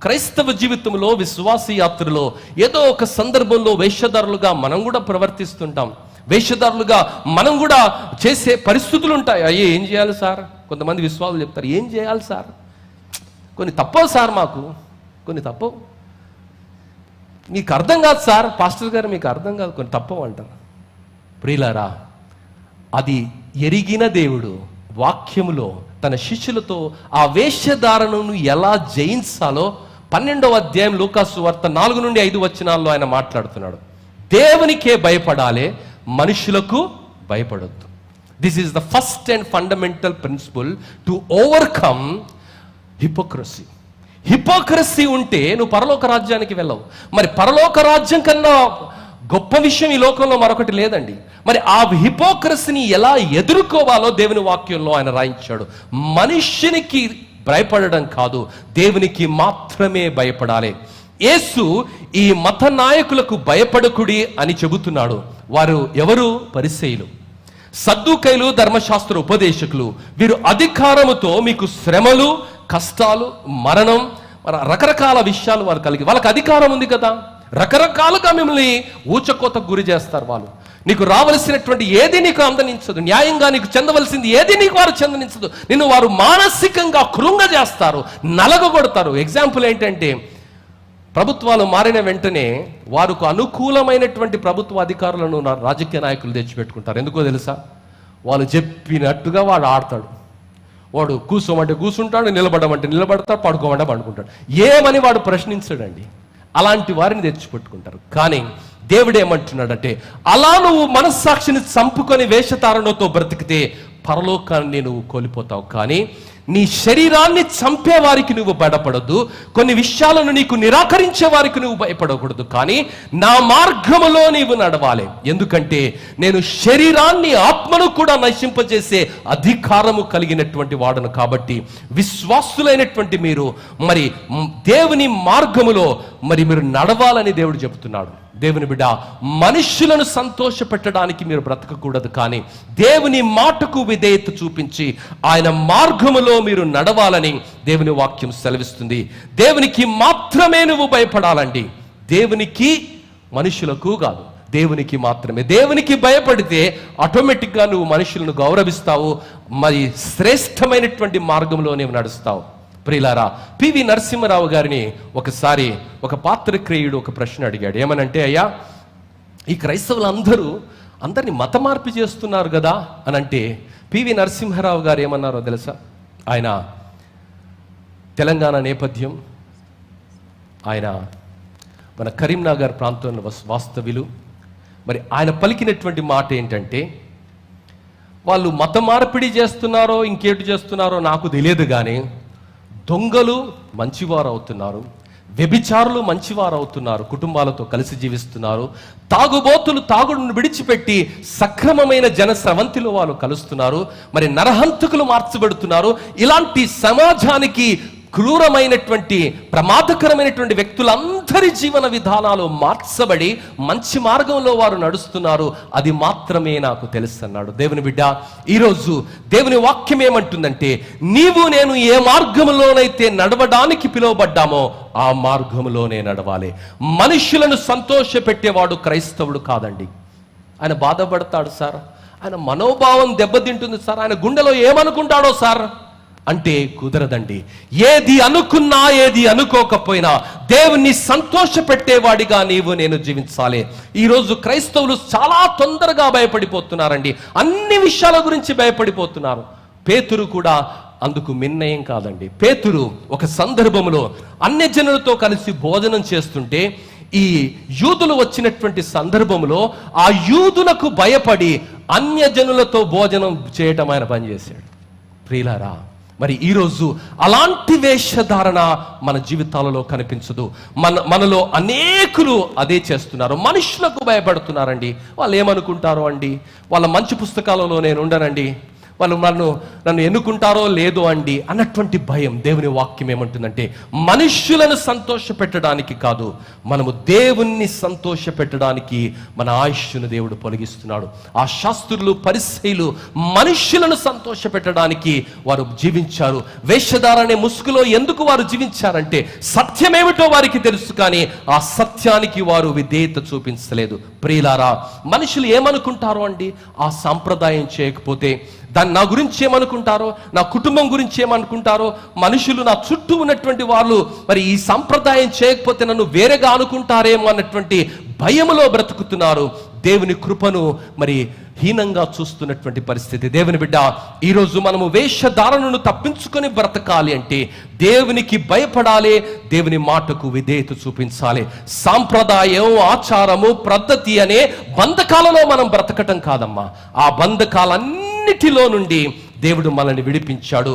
క్రైస్తవ జీవితంలో, విశ్వాస యాత్రలో ఏదో ఒక సందర్భంలో వేషధారులుగా మనం కూడా ప్రవర్తిస్తుంటాం. వేషధారులుగా మనం కూడా చేసే పరిస్థితులు ఉంటాయి. అయ్యే ఏం చేయాలి సార్? కొంతమంది విశ్వాసులు చెప్తారు, ఏం చేయాలి సార్? కొన్ని తప్పవు సార్, మాకు కొన్ని తప్పవు. మీకు అర్థం కాదు సార్, పాస్టర్ గారు మీకు అర్థం కాదు, కొన్ని తప్పవు అంటారు. ప్రియులారా, అది ఎరిగిన దేవుడు వాక్యములో తన శిష్యులతో ఆ వేషధారణను ఎలా జయించాలో 12వ అధ్యాయం లూకాసు వార్త 4 నుండి 5 వచనాల్లో ఆయన మాట్లాడుతున్నాడు. దేవునికే భయపడాలి, మనుషులకు భయపడొద్దు. This is the first and fundamental principal to overcome hypocrisy. Hypocrisy ఉంటే నువ్వు పరలోక రాజ్యానికి వెళ్ళవు. మరి పరలోక రాజ్యం కన్నా గొప్ప విషయం ఈ లోకంలో మరొకటి లేదండి. మరి ఆ హిపోక్రసీని ఎలా ఎదుర్కోవాలో దేవుని వాక్యంలో ఆయన రాయించాడు. మనుష్యునికి భయపడడం కాదు, దేవునికి మాత్రమే భయపడాలి. యేసు ఈ మత నాయకులకు భయపడకుడి అని చెబుతున్నాడు. వారు ఎవరు? పరిసయ్యులు, సద్దూకైలు, ధర్మశాస్త్ర ఉపదేశకులు. వీరు అధికారముతో మీకు శ్రమలు, కష్టాలు, మరణం, రకరకాల విషయాలు వారు కలిగి, వాళ్ళకి అధికారం ఉంది కదా, రకరకాలుగా మిమ్మల్ని ఊచకోతకు గురి చేస్తారు. వాళ్ళు నీకు రావలసినటువంటి ఏది నీకు అందనించదు, న్యాయంగా నీకు చెందవలసింది ఏది నీకు వారు చెందనించదు. నిన్ను వారు మానసికంగా కృంగజేస్తారు, నలగగొడతారు. ఎగ్జాంపుల్ ఏంటంటే, ప్రభుత్వాలు మారిన వెంటనే వారికి అనుకూలమైనటువంటి ప్రభుత్వ అధికారులను రాజకీయ నాయకులు తెచ్చిపెట్టుకుంటారు. ఎందుకో తెలుసా? వాళ్ళు చెప్పినట్టుగా వాడు ఆడతాడు. వాడు కూర్చోమంటే కూర్చుంటాడు, నిలబడమంటే నిలబడతాడు, పడుకోమంటే పడుకుంటాడు. ఏమని వాడు ప్రశ్నించడండి. అలాంటి వారిని తెచ్చిపెట్టుకుంటారు. కానీ దేవుడు ఏమంటున్నాడంటే, అలా నువ్వు మనస్సాక్షిని చంపుకొని వేషధారణతో బ్రతికితే పరలోకాన్ని నువ్వు కోల్పోతావు. కానీ నీ శరీరాన్ని చంపే వారికి నువ్వు భయపడద్దు, కొన్ని విషయాలను నీకు నిరాకరించే వారికి నువ్వు భయపడకూడదు, కానీ నా మార్గములో నీవు నడవాలి. ఎందుకంటే నేను శరీరాన్ని, ఆత్మను కూడా నశింపజేసే అధికారము కలిగినటువంటి వాడను. కాబట్టి విశ్వాసులైనటువంటి మీరు మరి దేవుని మార్గములో మరి మీరు నడవాలని దేవుడు చెబుతున్నాడు. దేవుని బిడ్డ, మనుష్యులను సంతోష పెట్టడానికి మీరు బ్రతకకూడదు, కానీ దేవుని మాటకు విధేయత చూపించి ఆయన మార్గములో మీరు నడవాలని దేవుని వాక్యం సెలవిస్తుంది. దేవునికి మాత్రమే నువ్వు భయపడాలండి. దేవునికి, మనుషులకు కాదు, దేవునికి మాత్రమే. దేవునికి భయపడితే ఆటోమేటిక్గా నువ్వు మనుషులను గౌరవిస్తావు, మరి శ్రేష్టమైనటువంటి మార్గంలో నీవు నడుస్తావు. ప్రియులారా, పివి నరసింహారావు గారిని ఒకసారి ఒక పాత్రికేయుడు ఒక ప్రశ్న అడిగాడు. ఏమనంటే, అయ్యా, ఈ క్రైస్తవులందరూ అందరినీ మత మార్పు చేస్తున్నారు కదా అని అంటే, పివి నరసింహారావు గారు ఏమన్నారో తెలుసా? ఆయన తెలంగాణ నేపథ్యం, ఆయన మన కరీంనగర్ ప్రాంతంలో వాస్తవ్యులు. మరి ఆయన పలికినటువంటి మాట ఏంటంటే, వాళ్ళు మత మార్పిడి చేస్తున్నారో ఇంకేటి చేస్తున్నారో నాకు తెలియదు, కానీ దొంగలు మంచివారు అవుతున్నారు, వ్యభిచారులు మంచివారు అవుతున్నారు, కుటుంబాలతో కలిసి జీవిస్తున్నారు, తాగుబోతులు తాగుడును విడిచిపెట్టి సక్రమమైన జన స్రవంతిలో వాళ్ళు కలుస్తున్నారు, మరి నరహంతకులు మార్చబడుతున్నారు. ఇలాంటి సమాజానికి క్రూరమైనటువంటి ప్రమాదకరమైనటువంటి వ్యక్తులందరి జీవన విధానాలు మార్చబడి మంచి మార్గంలో వారు నడుస్తున్నారు. అది మాత్రమే నాకు తెలుసు అన్నాడు. దేవుని బిడ్డ, ఈరోజు దేవుని వాక్యం ఏమంటుందంటే, నీవు నేను ఏ మార్గంలోనైతే నడవడానికి పిలువబడ్డామో ఆ మార్గంలోనే నడవాలి. మనుషులను సంతోష పెట్టేవాడు క్రైస్తవుడు కాదండి. ఆయన బాధపడతాడు సార్, ఆయన మనోభావం దెబ్బతింటుంది సార్, ఆయన గుండెలో ఏమనుకుంటాడో సార్ అంటే కుదరదండి. ఏది అనుకున్నా ఏది అనుకోకపోయినా దేవుణ్ణి సంతోషపెట్టేవాడిగా నీవు నేను జీవించాలి. ఈరోజు క్రైస్తవులు చాలా తొందరగా భయపడిపోతున్నారండి, అన్ని విషయాల గురించి భయపడిపోతున్నారు. పేతురు కూడా అందుకు మిన్నయం కాదండి. పేతురు ఒక సందర్భంలో అన్యజనులతో కలిసి భోజనం చేస్తుంటే ఈ యూదులు వచ్చినటువంటి సందర్భంలో ఆ యూదులకు భయపడి అన్యజనులతో భోజనం చేయటం ఆయన పనిచేశాడు. ప్రియులారా, మరి ఈరోజు అలాంటి వేషధారణ మన జీవితాలలో కనిపించదు. మనలో అనేకులు అదే చేస్తున్నారు. మనుషులకు భయపడుతున్నారండి. వాళ్ళు ఏమనుకుంటారో అండి, వాళ్ళ మంచి పుస్తకాలలో నేను ఉండనండి, వాళ్ళు నన్ను ఎన్నుకుంటారో లేదో అండి అన్నటువంటి భయం. దేవుని వాక్యం ఏమంటుందంటే మనుష్యులను సంతోష పెట్టడానికి కాదు, మనము దేవుణ్ణి సంతోష పెట్టడానికి మన ఆయుష్ను దేవుడు పొలగిస్తున్నాడు. ఆ శాస్త్రులు పరిసయ్యులు మనుష్యులను సంతోష పెట్టడానికి వారు జీవించారు. వేషధారనే ముసుగులో ఎందుకు వారు జీవించారంటే సత్యమేమిటో వారికి తెలుసు, కానీ ఆ సత్యానికి వారు విధేయత చూపించలేదు. ప్రియులారా, మనుషులు ఏమనుకుంటారో అండి ఆ సాంప్రదాయం చేయకపోతే, దాన్ని నా గురించి ఏమనుకుంటారో, నా కుటుంబం గురించి ఏమనుకుంటారో, మనుషులు నా చుట్టూ ఉన్నటువంటి వాళ్ళు మరి ఈ సంప్రదాయం చేయకపోతే నన్ను వేరేగా అనుకుంటారేమో అన్నటువంటి భయములో బ్రతుకుతున్నారు. దేవుని కృపను మరి హీనంగా చూస్తున్నటువంటి పరిస్థితి. దేవుని బిడ్డ, ఈరోజు మనము వేషధారణను తప్పించుకొని బ్రతకాలి అంటే దేవునికి భయపడాలి, దేవుని మాటకు విధేయత చూపించాలి. సాంప్రదాయం, ఆచారము, పద్ధతి అనే బంధకాలలో మనం బ్రతకటం కాదమ్మా. ఆ బంధకాలన్నిటిలో నుండి దేవుడు మనల్ని విడిపించాడు.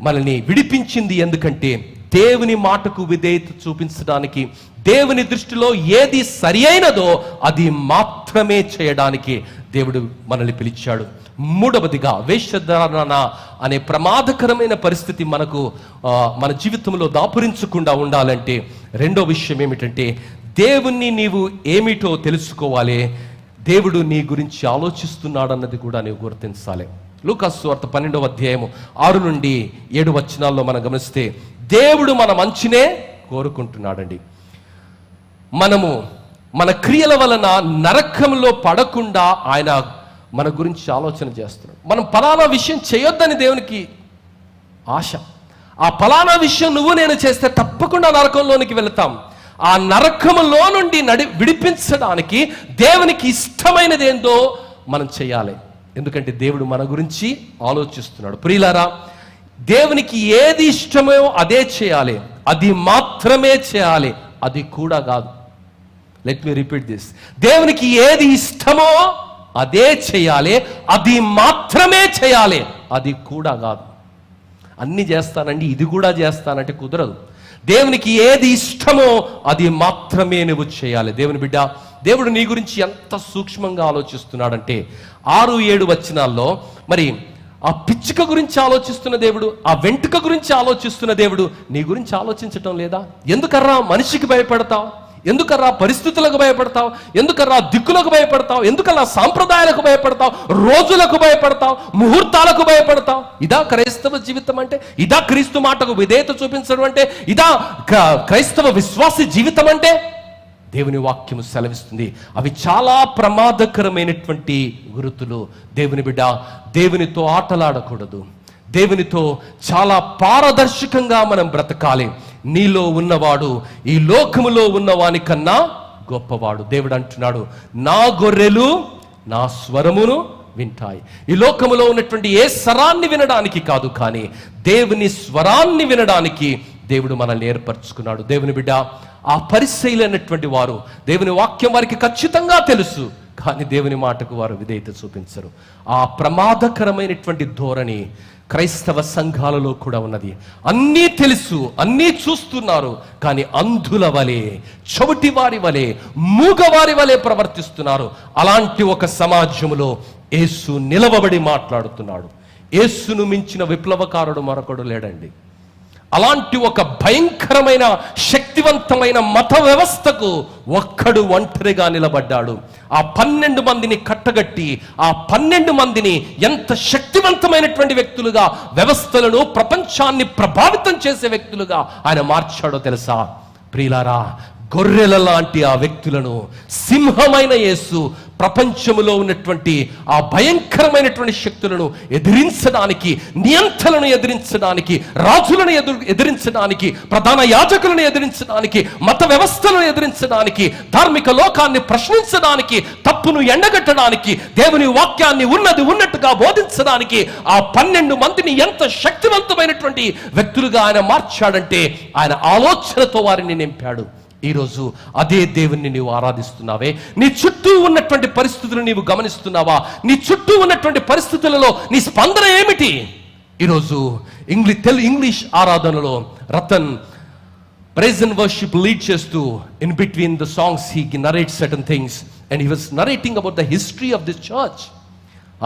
మనల్ని విడిపించింది ఎందుకంటే దేవుని మాటకు విధేయత చూపించడానికి, దేవుని దృష్టిలో ఏది సరి అయినదో అది మాత్రమే చేయడానికి దేవుడు మనల్ని పిలిచాడు. మూడవదిగా, వేషధారణ అనే ప్రమాదకరమైన పరిస్థితి మన జీవితంలో దాపురించకుండా ఉండాలంటే రెండో విషయం ఏమిటంటే దేవుణ్ణి నీవు ఏమిటో తెలుసుకోవాలి. దేవుడు నీ గురించి ఆలోచిస్తున్నాడు అన్నది కూడా నీవు గుర్తించాలి. లూకాసు సువార్త 12వ అధ్యాయము 6 నుండి 7 వచనాల్లో మనం గమనిస్తే దేవుడు మన మంచినే కోరుకుంటున్నాడండి. మనము మన క్రియల వలన నరకంలో పడకుండా ఆయన మన గురించి ఆలోచన చేస్తున్నాడు. మనం ఫలానా విషయం చేయొద్దని దేవునికి ఆశ. ఆ ఫలానా విషయం నువ్వు నేను చేస్తే తప్పకుండా నరకంలోనికి వెళతాం. ఆ నరకములో నుండి విడిపించడానికి దేవునికి ఇష్టమైనది ఏందో మనం చేయాలి. ఎందుకంటే దేవుడు మన గురించి ఆలోచిస్తున్నాడు. ప్రియులారా, దేవునికి ఏది ఇష్టమో అదే చేయాలి, అది మాత్రమే చేయాలి, అది కూడా కాదు. Let me repeat this. దేవునికి ఏది ఇష్టమో అదే చేయాలి, అది మాత్రమే చేయాలి, అది కూడా కాదు. అన్ని చేస్తానండి, ఇది కూడా చేస్తానంటే కుదరదు. దేవునికి ఏది ఇష్టమో అది మాత్రమే నువ్వు చేయాలి. దేవుని బిడ్డ, దేవుడు నీ గురించి ఎంత సూక్ష్మంగా ఆలోచిస్తున్నాడంటే 6-7 వచనాల్లో మరి ఆ పిచ్చుక గురించి ఆలోచిస్తున్న దేవుడు, ఆ వెంట్రుక గురించి ఆలోచిస్తున్న దేవుడు నీ గురించి ఆలోచించటం లేదా? ఎందుకర్రా మనిషికి భయపడతావు? ఎందుకర్రా పరిస్థితులకు భయపడతావు? ఎందుకర్రా దిక్కులకు భయపడతావు? ఎందుకల్లా సాంప్రదాయాలకు భయపడతావు? రోజులకు భయపడతావు? ముహూర్తాలకు భయపడతావు? ఇదా క్రైస్తవ జీవితం అంటే? ఇదా క్రీస్తు మాటకు విధేయత చూపించడం అంటే? ఇదా క్రైస్తవ విశ్వాసి జీవితం అంటే? దేవుని వాక్యము సెలవిస్తుంది అవి చాలా ప్రమాదకరమైనటువంటి గురుతులు. దేవుని బిడ్డ, దేవునితో ఆటలాడకూడదు. దేవునితో చాలా పారదర్శకంగా మనం బ్రతకాలి. నీలో ఉన్నవాడు ఈ లోకములో ఉన్నవాని కన్నా గొప్పవాడు. దేవుడు అంటున్నాడు, నా గొర్రెలు నా స్వరమును వింటాయి. ఈ లోకములో ఉన్నటువంటి ఏ స్వరాన్ని వినడానికి కాదు, కానీ దేవుని స్వరాన్ని వినడానికి దేవుడు మనల్ని ఏర్పరచుకున్నాడు. దేవుని బిడ్డ, ఆ పరిసయ్యులైనటువంటి వారు దేవుని వాక్యం వారికి ఖచ్చితంగా తెలుసు, కానీ దేవుని మాటకు వారు విధేయత చూపించరు. ఆ ప్రమాదకరమైనటువంటి ధోరణి క్రైస్తవ సంఘాలలో కూడా ఉన్నది. అన్నీ తెలుసు, అన్నీ చూస్తున్నారు, కానీ అంధుల వలె, చెవిటి వారి వలె, మూగవారి వలె ప్రవర్తిస్తున్నారు. అలాంటి ఒక సమాజంలో యేసు నిలవబడి మాట్లాడుతున్నాడు. యేసును మించిన విప్లవకారుడు మరొకడు లేడండి. అలాంటి ఒక భయంకరమైన శక్తివంతమైన మత వ్యవస్థకు ఒక్కడు ఒంటరిగా నిలబడ్డాడు. ఆ 12 మందిని కట్టగట్టి ఆ 12 మందిని ఎంత శక్తివంతమైనటువంటి వ్యక్తులుగా, వ్యవస్థలను, ప్రపంచాన్ని ప్రభావితం చేసే వ్యక్తులుగా ఆయన మార్చాడో తెలుసా? ప్రియులారా, గొర్రెల లాంటి ఆ వ్యక్తులను సింహమైన యేసు ప్రపంచములో ఉన్నటువంటి ఆ భయంకరమైనటువంటి శక్తులను ఎదిరించడానికి, నియంత్రణను ఎదిరించడానికి, రాజులను ఎదిరించడానికి, ప్రధాన యాజకులను ఎదిరించడానికి, మత వ్యవస్థలను ఎదిరించడానికి, ధార్మిక లోకాన్ని ప్రశ్నించడానికి, తప్పును ఎండగట్టడానికి, దేవుని వాక్యాన్ని ఉన్నది ఉన్నట్టుగా బోధించడానికి ఆ 12 మందిని ఎంత శక్తివంతమైనటువంటి వ్యక్తులుగా ఆయన మార్చాడంటే ఆయన ఆలోచనతో వారిని నింపాడు. ఈరోజు అదే దేవుణ్ణి నీవు ఆరాధిస్తున్నావే? నీ చుట్టూ ఉన్నటువంటి పరిస్థితులు నీవు గమనిస్తున్నావా? నీ చుట్టూ ఉన్నటువంటి పరిస్థితులలో నీ స్పందన ఏమిటి? ఈరోజు ఇంగ్లీష్ ఆరాధనలో Ratan praise and worship lead చేస్తూ in between the songs he narrates certain things and he was narrating about the history of this church.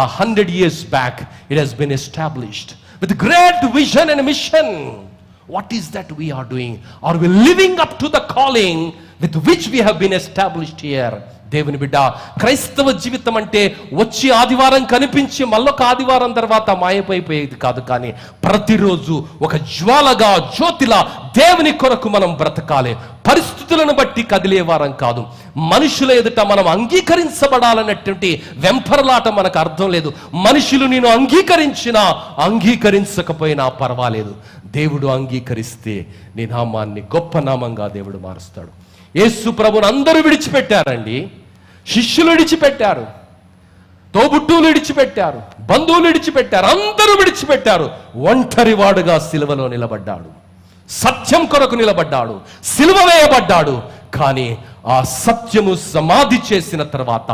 100 years back it has been established with great vision and mission. What is that we are doing? Are we living up to the calling with which we have been established here? దేవుని బిడ్డ, క్రైస్తవ జీవితం అంటే వచ్చి ఆదివారం కనిపించి మళ్ళొక ఆదివారం తర్వాత మాయమైపోయేది కాదు. కానీ ప్రతిరోజు ఒక జ్వాలగా, జ్యోతిలా దేవుని కొరకు మనం బ్రతకాలి. పరిస్థితులను బట్టి కదిలేవారం కాదు. మనుషుల ఎదుట మనం అంగీకరించబడాలన్నటువంటి వెంపర్లాట మనకు అర్థం లేదు. మనుషులు నేను అంగీకరించినా అంగీకరించకపోయినా పర్వాలేదు. దేవుడు అంగీకరిస్తే నీ నామాన్ని గొప్ప నామంగా దేవుడు మారుస్తాడు. యేసు ప్రభువును అందరూ విడిచిపెట్టారండి. శిష్యులు విడిచిపెట్టారు, తోబుట్టువులు విడిచిపెట్టారు, బంధువులు విడిచిపెట్టారు, అందరూ విడిచిపెట్టారు. ఒంటరివాడుగా సిలువలో నిలబడ్డాడు, సత్యం కొరకు నిలబడ్డాడు, సిలువ వేయబడ్డాడు. కానీ ఆ సత్యము సమాధి చేసిన తర్వాత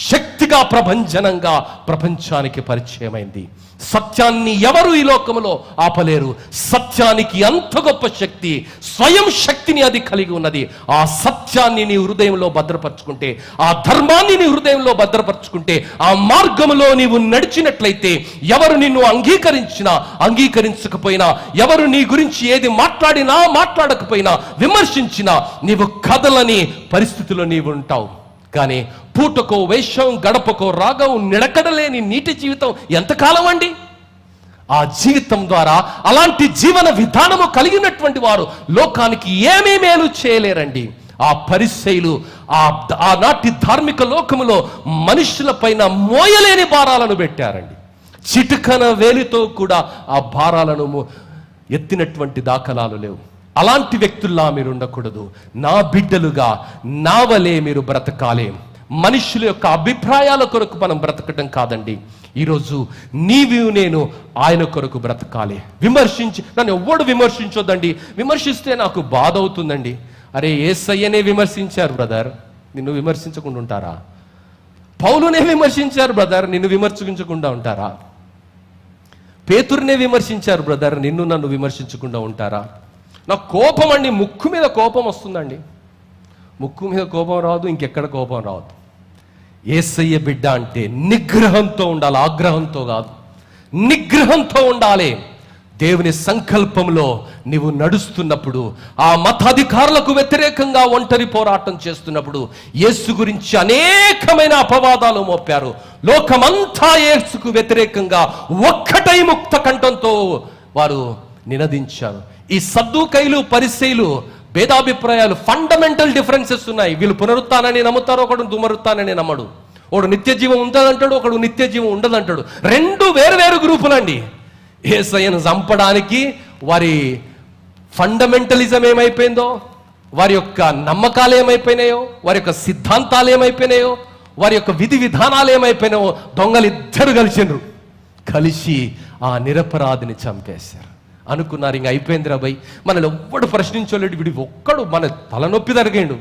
శక్తిగా ప్రభంజనంగా ప్రపంచానికి పరిచయమైంది. సత్యాన్ని ఎవరు ఈ లోకములో ఆపలేరు. సత్యానికి అంత గొప్ప శక్తి, స్వయం శక్తిని అది కలిగి ఉన్నది. ఆ సత్యాన్ని నీ హృదయంలో భద్రపరచుకుంటే, ఆ ధర్మాన్ని నీ హృదయంలో భద్రపరచుకుంటే, ఆ మార్గములో నీవు నడిచినట్లయితే ఎవరు నిన్ను అంగీకరించినా అంగీకరించకపోయినా, ఎవరు నీ గురించి ఏది మాట్లాడినా మాట్లాడకపోయినా, విమర్శించినా నీవు కదలని పరిస్థితిలో నీవు ఉంటావు. కానీ పూటకో వేషం, గడపకో రాగం, నిలకడలేని నీటి జీవితం ఎంతకాలం అండి? ఆ జీవితం ద్వారా అలాంటి జీవన విధానము కలిగినటువంటి వారు లోకానికి ఏమీ మేలు చేయలేరండి. ఆ పరిసయ్యులు ఆనాటి ధార్మిక లోకములో మనుషుల పైన మోయలేని భారాలను పెట్టారండి. చిటికన వేలితో కూడా ఆ భారాలను ఎత్తినటువంటి దాఖలాలు లేవు. అలాంటి వ్యక్తుల్లా మీరు ఉండకూడదు. నా బిడ్డలుగా నా వలే మీరు బ్రతకాలి. మనుషుల యొక్క అభిప్రాయాల కొరకు మనం బ్రతకటం కాదండి. ఈరోజు నీవు నేను ఆయన కొరకు బ్రతకాలి. నన్ను ఎవ్వడు విమర్శించొద్దండి. విమర్శిస్తే నాకు బాధ అవుతుందండి. అరే, యేసయ్యనే విమర్శించారు బ్రదర్, నిన్ను విమర్శించకుండా ఉంటారా? పౌలునే విమర్శించారు బ్రదర్, నిన్ను విమర్శించకుండా ఉంటారా? పేతురునే విమర్శించారు బ్రదర్, నిన్ను నన్ను విమర్శించకుండా ఉంటారా? నాకు కోపం అండి, ముక్కు మీద కోపం వస్తుందండి. ముక్కు మీద కోపం రాదు, ఇంకెక్కడ కోపం రాదు. యేసయ్య బిడ్డ అంటే నిగ్రహంతో ఉండాలి, ఆగ్రహంతో కాదు. నిగ్రహంతో ఉండాలి. దేవుని సంకల్పంలో నీవు నడుస్తున్నప్పుడు, ఆ మతాధికారులకు వ్యతిరేకంగా ఒంటరి పోరాటం చేస్తున్నప్పుడు, యేసు గురించి అనేకమైన అపవాదాలు మోపారు. లోకమంతా యేసుకు వ్యతిరేకంగా ఒక్కటై ముక్త కంఠంతో వారు నినదించారు. ఈ సద్దూకైలు, పరిసయ్యులు భేదాభిప్రాయాలు, ఫండమెంటల్ డిఫరెన్సెస్ ఉన్నాయి. వీళ్ళు పునరుత్థానాన్ని నమ్ముతారు, ఒకడు దుమరుత్థానాన్ని నమ్మడు. ఒకడు నిత్య జీవం ఉంటుందంటాడు, ఒకడు నిత్య జీవం ఉండదంటాడు. రెండు వేరు వేరు గ్రూపులండి. యేసయ్యను చంపడానికి వారి ఫండమెంటలిజం ఏమైపోయిందో, వారి యొక్క నమ్మకాలు ఏమైపోయినాయో, వారి యొక్క సిద్ధాంతాలు ఏమైపోయినాయో, వారి యొక్క విధి విధానాలు ఏమైపోయినాయో, దొంగలు ఇద్దరు కలిసి ఆ నిరపరాధిని చంపేశారు. అనుకున్నారు ఇంక అయిపోయింది రా భయ్, మనల్ని ఒక్కడు ప్రశ్నించలేడు, వీడి ఒక్కడు మన తలనొప్పి తరిగాడు,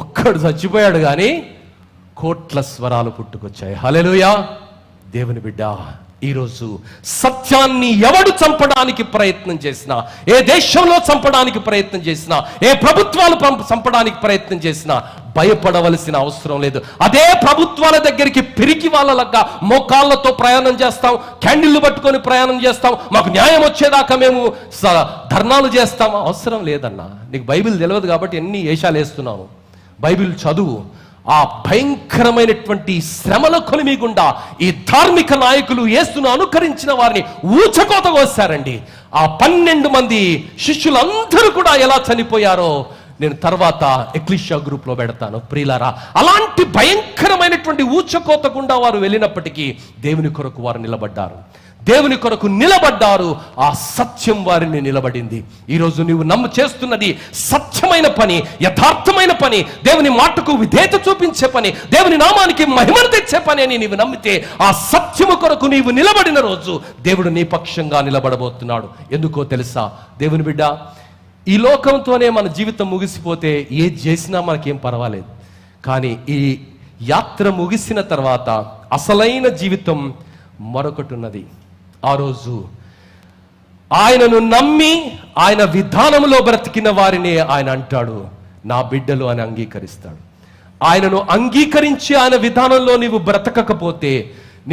ఒక్కడు చచ్చిపోయాడు. కానీ కోట్ల స్వరాలు పుట్టుకొచ్చాయి. హల్లెలూయా. దేవుని బిడ్డ, ఈరోజు సత్యాన్ని ఎవడు చంపడానికి ప్రయత్నం చేసినా, ఏ దేశంలో చంపడానికి ప్రయత్నం చేసినా, ఏ ప్రభుత్వాలు చంపడానికి ప్రయత్నం చేసినా భయపడవలసిన అవసరం లేదు. అదే ప్రభుత్వాల దగ్గరికి పిరికి వాళ్ళలాగా మోకాళ్ళతో ప్రయాణం చేస్తాం, క్యాండిల్లు పట్టుకొని ప్రయాణం చేస్తాం, మాకు న్యాయం వచ్చేదాకా మేము ధర్నాలు చేస్తాం. అవసరం లేదన్నా. నీకు బైబిల్ తెలియదు కాబట్టి ఎన్ని వేషాలు వేస్తున్నావు. బైబిల్ చదువు. ఆ భయంకరమైనటువంటి శ్రమల కొలిమి గుండా ఈ ధార్మిక నాయకులు యేసును అనుకరించిన వారిని ఊచకోత కోసారండి. ఆ 12 మంది శిష్యులందరూ కూడా ఎలా చనిపోయారో నేను తర్వాత ఎక్లీషియా గ్రూప్లో పెడతాను. ప్రియులారా, అలాంటి భయంకరమైనటువంటి ఊచకోత గుండా వారు వెళ్ళినప్పటికీ దేవుని కొరకు వారు నిలబడ్డారు. దేవుని కొరకు నిలబడ్డారు. ఆ సత్యం వారిని నిలబడింది. ఈరోజు నీవు చేస్తున్నది సత్యమైన పని, యథార్థమైన పని, దేవుని మాటకు విధేయత చూపించే పని, దేవుని నామానికి మహిమను తెచ్చే పని అని నీవు నమ్మితే, ఆ సత్యము కొరకు నీవు నిలబడిన రోజు దేవుడు నీ పక్షంగా నిలబడబోతున్నాడు. ఎందుకో తెలుసా దేవుని బిడ్డ, ఈ లోకంతోనే మన జీవితం ముగిసిపోతే ఏది చేసినా మనకేం పర్వాలేదు. కానీ ఈ యాత్ర ముగిసిన తర్వాత అసలైన జీవితం మరొకటి ఉన్నది. ఆ రోజు ఆయనను నమ్మి ఆయన విధానంలో బ్రతికిన వారిని ఆయన అంటాడు నా బిడ్డలు అని అంగీకరిస్తాడు. ఆయనను అంగీకరించి ఆయన విధానంలో నీవు బ్రతకకపోతే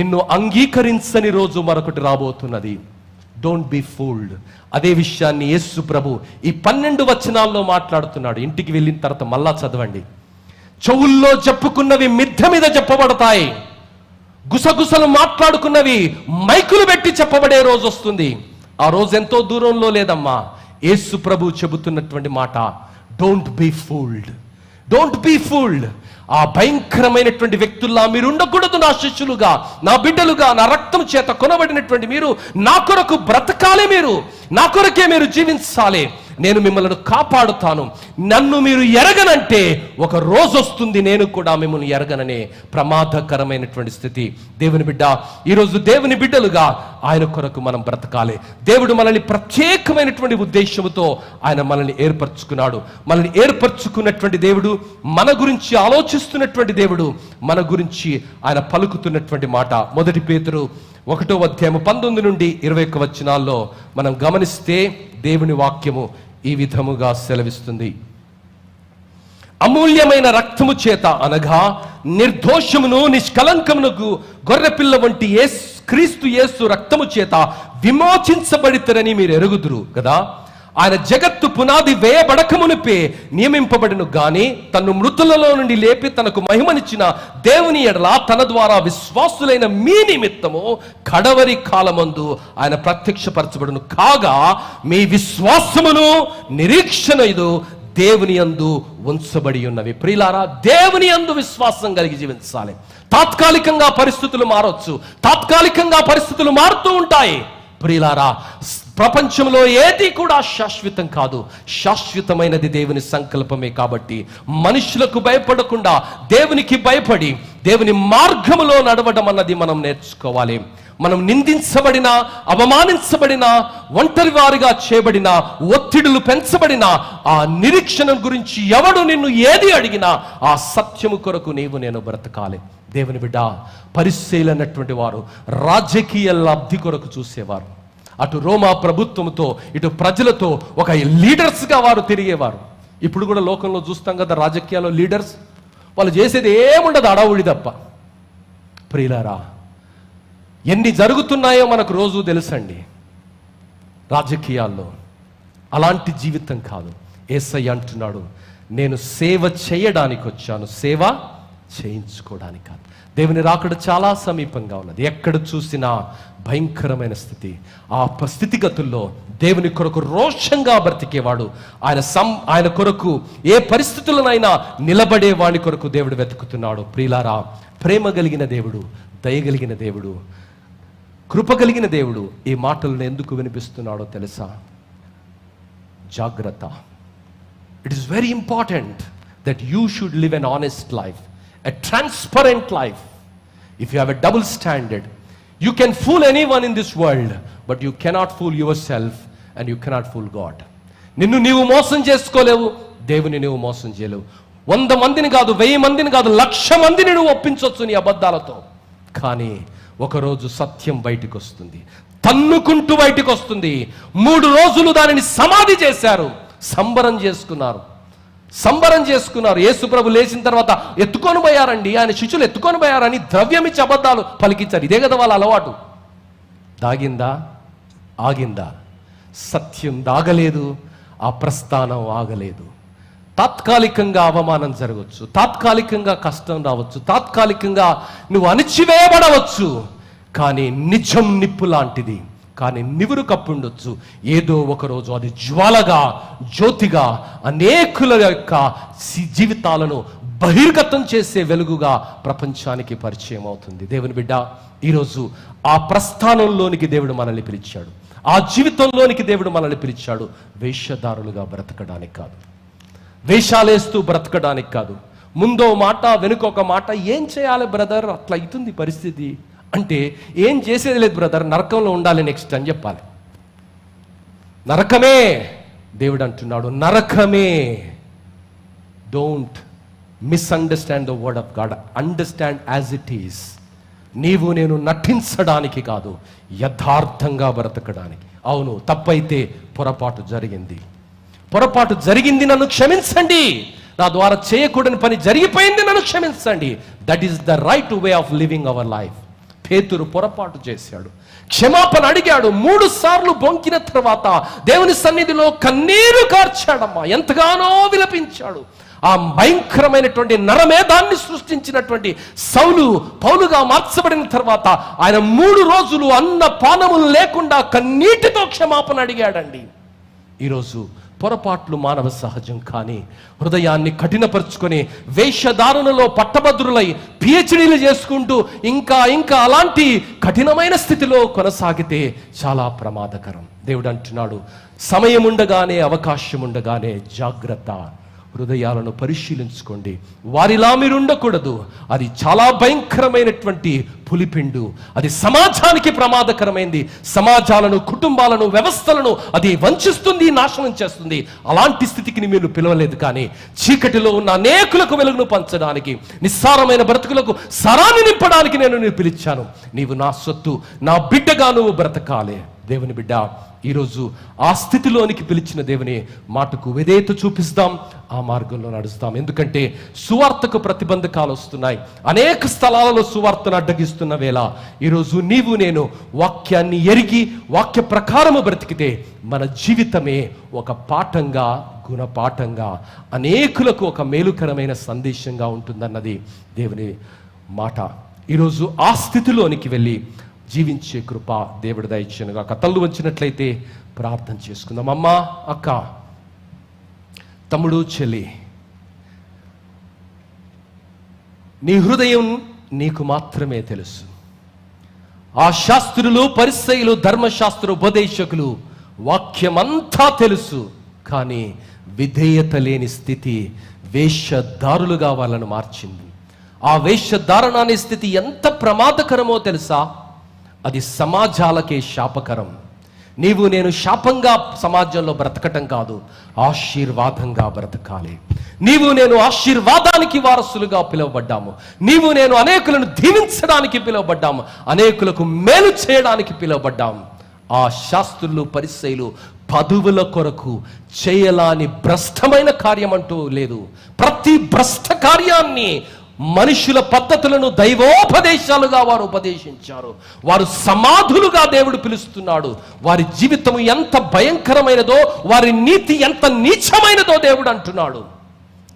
నిన్ను అంగీకరించని రోజు మరొకటి రాబోతున్నది. Don't be fooled. అదే విషయాన్ని యేసు ప్రభు ఈ 12 వచనాల్లో మాట్లాడుతున్నాడు. ఇంటికి వెళ్ళిన తర్వాత మళ్ళా చదవండి. చెవుల్లో చెప్పుకున్నవి మిద్దె మీద చెప్పబడతాయి, గుసగుసలు మాట్లాడుకున్నవి మైకులు పెట్టి చెప్పబడే రోజు వస్తుంది. ఆ రోజు ఎంతో దూరంలో లేదమ్మా. యేసు ప్రభు చెబుతున్నటువంటి మాట, don't be fooled, don't be fooled. ఆ భయంకరమైనటువంటి వ్యక్తుల్లా మీరు ఉండకూడదు. నా శిష్యులుగా, నా బిడ్డలుగా, నా రక్తం చేత కొనబడినటువంటి మీరు నా కొరకు బ్రతకాలి, మీరు నా కొరకే మీరు జీవించాలి. నేను మిమ్మల్ని కాపాడుతాను. నన్ను మీరు ఎరగనంటే ఒక రోజు వస్తుంది నేను కూడా మిమ్మల్ని ఎరగననే ప్రమాదకరమైనటువంటి స్థితి. దేవుని బిడ్డ, ఈరోజు దేవుని బిడ్డలుగా ఆయన కొరకు మనం బ్రతకాలి. దేవుడు మనల్ని ప్రత్యేకమైనటువంటి ఉద్దేశంతో ఆయన మనల్ని ఏర్పరచుకున్నాడు. మనల్ని ఏర్పరచుకున్నటువంటి దేవుడు, మన గురించి ఆలోచిస్తున్నటువంటి దేవుడు, మన గురించి ఆయన పలుకుతున్నటువంటి మాట. 1 పేతురు 1వ అధ్యాయము 19 నుండి 21 వచనాల్లో మనం గమనిస్తే దేవుని వాక్యము ఈ విధముగా సెలవిస్తుంది. అమూల్యమైన రక్తము చేత అనగా నిర్దోషమును నిష్కలంకమునకు గొర్రెపిల్ల వంటి క్రీస్తు యేసు రక్తము చేత విమోచించబడితరని మీరు ఎరుగుదురు కదా. ఆయన జగత్తు పునాది వేయబడకమునిపే నియమింపబడిను గాని తను మృతులలో నుండి లేపి తనకు మహిమనిచ్చిన దేవుని ఎడల తన ద్వారా విశ్వాసులైన మీ నిమిత్తము కడవరి కాలమందు ఆయన ప్రత్యక్షపరచబడును కాగా మీ విశ్వాసమును నిరీక్షణ ఇది దేవుని యందు ఉంచబడి ఉన్నవి. ప్రియులారా, దేవుని యందు విశ్వాసం కలిగి జీవించాలి. తాత్కాలికంగా పరిస్థితులు మారవచ్చు, తాత్కాలికంగా పరిస్థితులు మారుతూ ఉంటాయి. ప్రియులారా, ప్రపంచంలో ఏది కూడా శాశ్వతం కాదు. శాశ్వతమైనది దేవుని సంకల్పమే. కాబట్టి మనుషులకు భయపడకుండా దేవునికి భయపడి దేవుని మార్గములో నడవడం అన్నది మనం నేర్చుకోవాలి. మనం నిందించబడినా, అవమానించబడినా, ఒంటరి వారిగా చేయబడినా, ఒత్తిడులు పెంచబడినా, ఆ నిరీక్షణ గురించి ఎవడు నిన్ను ఏది అడిగినా ఆ సత్యము కొరకు నేను బ్రతకాలి. దేవుని బిడ్డ, పరిశీలనటువంటి వారు రాజకీయ లబ్ధి కొరకు చూసేవారు. అటు రోమా ప్రభుత్వంతో ఇటు ప్రజలతో ఒక లీడర్స్గా వారు తిరిగేవారు. ఇప్పుడు కూడా లోకంలో చూస్తాం కదా, రాజకీయాల్లో లీడర్స్ వాళ్ళు చేసేది ఏముండదు, అడవుడి తప్ప. ప్రియులారా, ఎన్ని జరుగుతున్నాయో మనకు రోజు తెలుసండి రాజకీయాల్లో. అలాంటి జీవితం కాదు. యేసయ్య అంటున్నాడు, నేను సేవ చేయడానికి వచ్చాను, సేవ చేయించుకోవడానికి కాదు. దేవుని రాకడ చాలా సమీపంగా ఉన్నది. ఎక్కడ చూసినా భయంకరమైన స్థితి. ఆ స్థితిగతుల్లో దేవుని కొరకు రోషంగా బ్రతికేవాడు, ఆయన కొరకు ఏ పరిస్థితులనైనా నిలబడే వాడి కొరకు దేవుడు వెతుకుతున్నాడు. ప్రియులారా, ప్రేమ కలిగిన దేవుడు, దయగలిగిన దేవుడు, కృప కలిగిన దేవుడు ఈ మాటలను ఎందుకు వినిపిస్తున్నాడో తెలుసా? జాగ్రత్త. It is very important that you should live N honest life, a transparent life. If you have a double standard, you can fool anyone in this world, but you cannot fool yourself and you cannot fool God. నిన్ను నీవు మోసం చేసుకోలేవు, దేవుని నీవు మోసం చేయలేవు. 100 మందిని కాదు, 1000 మందిని కాదు, 1,00,000 మందిని నువ్వు ఒప్పించవచ్చు నీ అబద్ధాలతో. కానీ ఒకరోజు సత్యం బయటికి వస్తుంది, తన్నుకుంటూ బయటికి వస్తుంది. 3 రోజులు దానిని సమాధి చేశారు, సంబరం చేసుకున్నారు. యేసు ప్రభు లేచిన తర్వాత ఎత్తుకొని పోయారండి, ఆయన శిష్యులు ఎత్తుకొని పోయారని ద్రవ్యమిచ్చి అబద్ధాలు పలికించారు. ఇదే కదా వాళ్ళ అలవాటు. దాగిందా? ఆగిందా? సత్యం దాగలేదు, ఆ ప్రస్థానం ఆగలేదు. తాత్కాలికంగా అవమానం జరగవచ్చు, తాత్కాలికంగా కష్టం రావచ్చు, తాత్కాలికంగా నువ్వు అణిచివేయబడవచ్చు. కానీ నిజం నిప్పు లాంటిది, కానీ నివురు కప్పుండొచ్చు. ఏదో ఒకరోజు అది జ్వాలగా, జ్యోతిగా అనేకుల యొక్క జీవితాలను బహిర్గతం చేసే వెలుగుగా ప్రపంచానికి పరిచయం అవుతుంది. దేవుని బిడ్డ, ఈరోజు ఆ ప్రస్థానంలోనికి దేవుడు మనల్ని పిలిచాడు. ఆ జీవితంలోనికి దేవుడు మనల్ని పిలిచాడు. వేషధారులుగా బ్రతకడానికి కాదు, వేషాలేస్తూ బ్రతకడానికి కాదు. ముందో మాట వెనుకొక మాట. ఏం చేయాలి బ్రదర్, అట్లా అవుతుంది పరిస్థితి అంటే ఏం చేసేది లేదు బ్రదర్, నరకంలో ఉండాలి నెక్స్ట్ అని చెప్పాలి. నరకమే దేవుడు అంటున్నాడు, నరకమే. Don't misunderstand the word of God, understand as it is. నీవు నేను నటించడానికి కాదు, యథార్థంగా బ్రతకడానికి. అవును, తప్పైతే పొరపాటు జరిగింది, నన్ను క్షమించండి. నా ద్వారా చేయకూడని పని జరిగిపోయింది, నన్ను క్షమించండి. That is the right way of living our life. పేతురు పొరపాటు చేశాడు, క్షమాపణ అడిగాడు. 3 సార్లు బొంకిన తర్వాత దేవుని సన్నిధిలో కన్నీరు కార్చాడమ్మా, ఎంతగానో విలపించాడు. ఆ భయంకరమైనటువంటి నరమేధాన్ని సృష్టించినటువంటి సౌలు పౌలుగా మార్చబడిన తర్వాత ఆయన 3 రోజులు అన్న పానములు లేకుండా కన్నీటితో క్షమాపణ అడిగాడండి. ఈరోజు పొరపాట్లు మానవ సహజం, కానీ హృదయాన్ని కఠినపరుచుకొని వేషధారణలో పట్టభద్రులై పిహెచ్డీలు చేసుకుంటూ ఇంకా అలాంటి కఠినమైన స్థితిలో కొనసాగితే చాలా ప్రమాదకరం. దేవుడు అంటున్నాడు, సమయం ఉండగానే, అవకాశం ఉండగానే జాగ్రత్త, హృదయాలను పరిశీలించుకోండి. వారిలా మీరు ఉండకూడదు. అది చాలా భయంకరమైనటువంటి పులిపిండు. అది సమాజానికి ప్రమాదకరమైంది. సమాజాలను, కుటుంబాలను, వ్యవస్థలను అది వంచిస్తుంది, నాశనం చేస్తుంది. అలాంటి స్థితికి మీరు పిలవలేదు, కానీ చీకటిలో ఉన్న అనేకులకు వెలుగును పంచడానికి, నిస్సారమైన బ్రతుకులకు సరాన్ని నింపడానికి నేను పిలిచాను. నీవు నా సొత్తు, నా బిడ్డగా నువ్వు బ్రతకాలి. దేవుని బిడ్డ, ఈరోజు ఆ స్థితిలోనికి పిలిచిన దేవుని మాటకు విధేయత చూపిస్తాం, ఆ మార్గంలో నడుస్తాం. ఎందుకంటే సువార్తకు ప్రతిబంధకాలు వస్తున్నాయి. అనేక స్థలాలలో సువార్తను అడ్డగిస్తున్న వేళ ఈరోజు నీవు నేను వాక్యాన్ని ఎరిగి వాక్య ప్రకారము బ్రతికితే మన జీవితమే ఒక పాఠంగా, గుణపాఠంగా, అనేకులకు ఒక మేలుకరమైన సందేశంగా ఉంటుందన్నది దేవుని మాట. ఈరోజు ఆ స్థితిలోనికి వెళ్ళి జీవించే కృప దేవుడు దయచేయనుగా. కళ్ళు వంచినట్లయితే ప్రార్థన చేసుకుందాం. అమ్మా, అక్క, తమ్ముడు, చెల్లి, నీ హృదయం నీకు మాత్రమే తెలుసు. ఆ శాస్త్రులు, పరిసయ్యులు, ధర్మశాస్త్ర ఉపదేశకులు వాక్యమంతా తెలుసు, కానీ విధేయత లేని స్థితి వేషధారులుగా వాళ్ళను మార్చింది. ఆ వేషధారణ అనే స్థితి ఎంత ప్రమాదకరమో తెలుసా? అది సమాజాలకే శాపకరం. నీవు నేను శాపంగా సమాజంలో బ్రతకటం కాదు, ఆశీర్వాదంగా బ్రతకాలి. నీవు నేను ఆశీర్వాదానికి వారసులుగా పిలువబడ్డాము. నీవు నేను అనేకులను దీవించడానికి పిలువబడ్డాము, అనేకులకు మేలు చేయడానికి పిలువబడ్డాము. ఆ శాస్త్రులు, పరిసయ్యులు పదవుల కొరకు చేయలాని భ్రష్టమైన కార్యం అంటూ లేదు. ప్రతి భ్రష్ట కార్యాన్ని, మనుషుల పద్ధతులను దైవోపదేశాలుగా వారు ఉపదేశించారు. వారు సమాధులుగా దేవుడు పిలుస్తున్నాడు. వారి జీవితం ఎంత భయంకరమైనదో, వారి నీతి ఎంత నీచమైనదో దేవుడు అంటున్నాడు.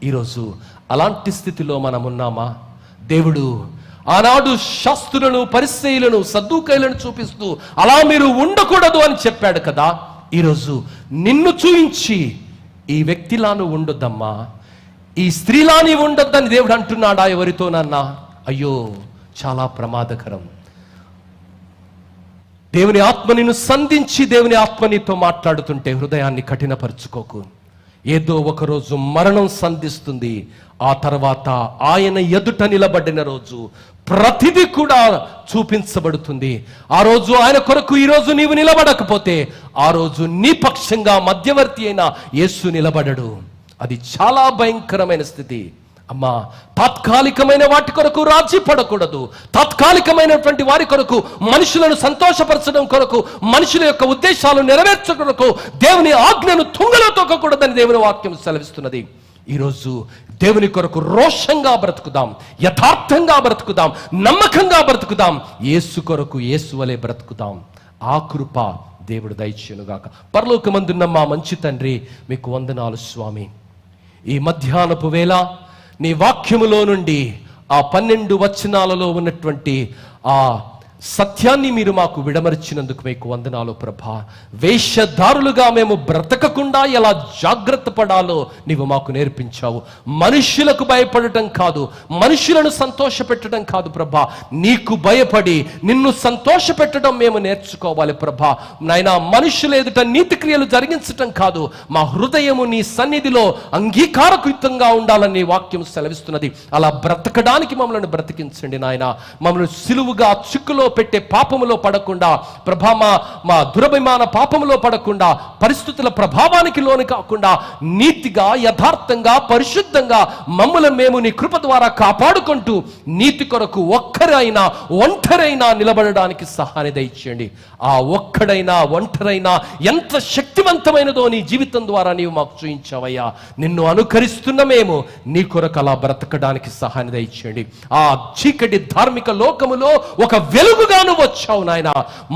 ఈరోజు అలాంటి స్థితిలో మనం ఉన్నామా? దేవుడు ఆనాడు శాస్త్రులను, పరిసయ్యులను, సద్దూకయ్యులను చూపిస్తూ అలా మీరు ఉండకూడదు అని చెప్పాడు కదా. ఈరోజు నిన్ను చూయించి ఈ వ్యక్తిలాను ఉండొద్దమ్మా, ఈ స్త్రీలాని ఉండొద్దని దేవుడు అంటున్నాడా ఎవరితోనన్నా? అయ్యో, చాలా ప్రమాదకరం. దేవుని ఆత్మ నిన్ను సంధించి, దేవుని ఆత్మ నీతో మాట్లాడుతుంటే హృదయాన్ని కఠినపరుచుకోకు. ఏదో ఒకరోజు మరణం సంధిస్తుంది. ఆ తర్వాత ఆయన ఎదుట నిలబడిన రోజు ప్రతిదీ కూడా చూపించబడుతుంది. ఆ రోజు ఆయన కొరకు ఈరోజు నీవు నిలబడకపోతే ఆ రోజు నీ పక్షంగా మధ్యవర్తి అయిన యేసు నిలబడడు. అది చాలా భయంకరమైన స్థితి. అమ్మా, తాత్కాలికమైన వాటి కొరకు రాజీ పడకూడదు. తాత్కాలికమైనటువంటి వారి కొరకు, మనుషులను సంతోషపరచడం కొరకు, మనుషుల యొక్క ఉద్దేశాలు నెరవేర్చడం కొరకు దేవుని ఆజ్ఞను తుంగలో తొక్కకూడదని దేవుని వాక్యం సెలవిస్తున్నది. ఈరోజు దేవుని కొరకు రోషంగా బ్రతుకుదాం, యథార్థంగా బ్రతుకుదాం, నమ్మకంగా బ్రతుకుదాం, యేసు కొరకు యేసు వలె బ్రతుకుదాం. ఆ కృప దేవుడు దయచేయునుగాక. పరలోకమందున్న మా మంచి తండ్రి, మీకు వందనాలు స్వామి. ఈ మధ్యాహ్నపు వేళ నీ వాక్యములో నుండి ఆ 12 వచనాలలో ఉన్నటువంటి ఆ సత్యాన్ని మీరు మాకు విడమర్చినందుకు మీకు వందనాలు ప్రభా. వేషధారులుగా మేము బ్రతకకుండా ఎలా జాగ్రత్త పడాలో నీవు మాకు నేర్పించావు. మనుష్యులకు భయపడటం కాదు, మనుషులను సంతోష పెట్టడం కాదు ప్రభా, నీకు భయపడి నిన్ను సంతోష పెట్టడం మేము నేర్చుకోవాలి ప్రభా. నాయనా, మనుషుల ఎదుట నీతి క్రియలు జరిగించటం కాదు, మా హృదయము నీ సన్నిధిలో అంగీకారకృతంగా ఉండాలని నీ వాక్యం సెలవిస్తున్నది. అలా బ్రతకడానికి మమ్మల్ని బ్రతికించండి నాయన. మమ్మల్ని సిలువుగా చిక్కులో పెట్టే పాపములో పడకుండా ప్రభా, మా దురభిమాన పాపములో పడకుండా, పరిస్థితుల ప్రభావానికి లోను కాకుండా నీతిగా, యథార్థంగా, పరిశుద్ధంగా మమ్మల్ని మేము నీ కృప ద్వారా కాపాడుకుంటూ నీతి కొరకు ఒక్కరైనా ఒంటరైనా నిలబడడానికి సహాయం దయచేయండి. ఆ ఒక్కడైనా ఒంటరైనా ఎంత శక్తివంతమైనదో నీ జీవితం ద్వారా నీవు మాకు చూయించావయ్యా. నిన్ను అనుకరిస్తున్న మేము నీ కొరకు అలా బ్రతకడానికి సహాయం దయచేయండి. ఆ చీకటి ధార్మిక లోకములో ఒక వెలుగుగాను వచ్చావు నాయన.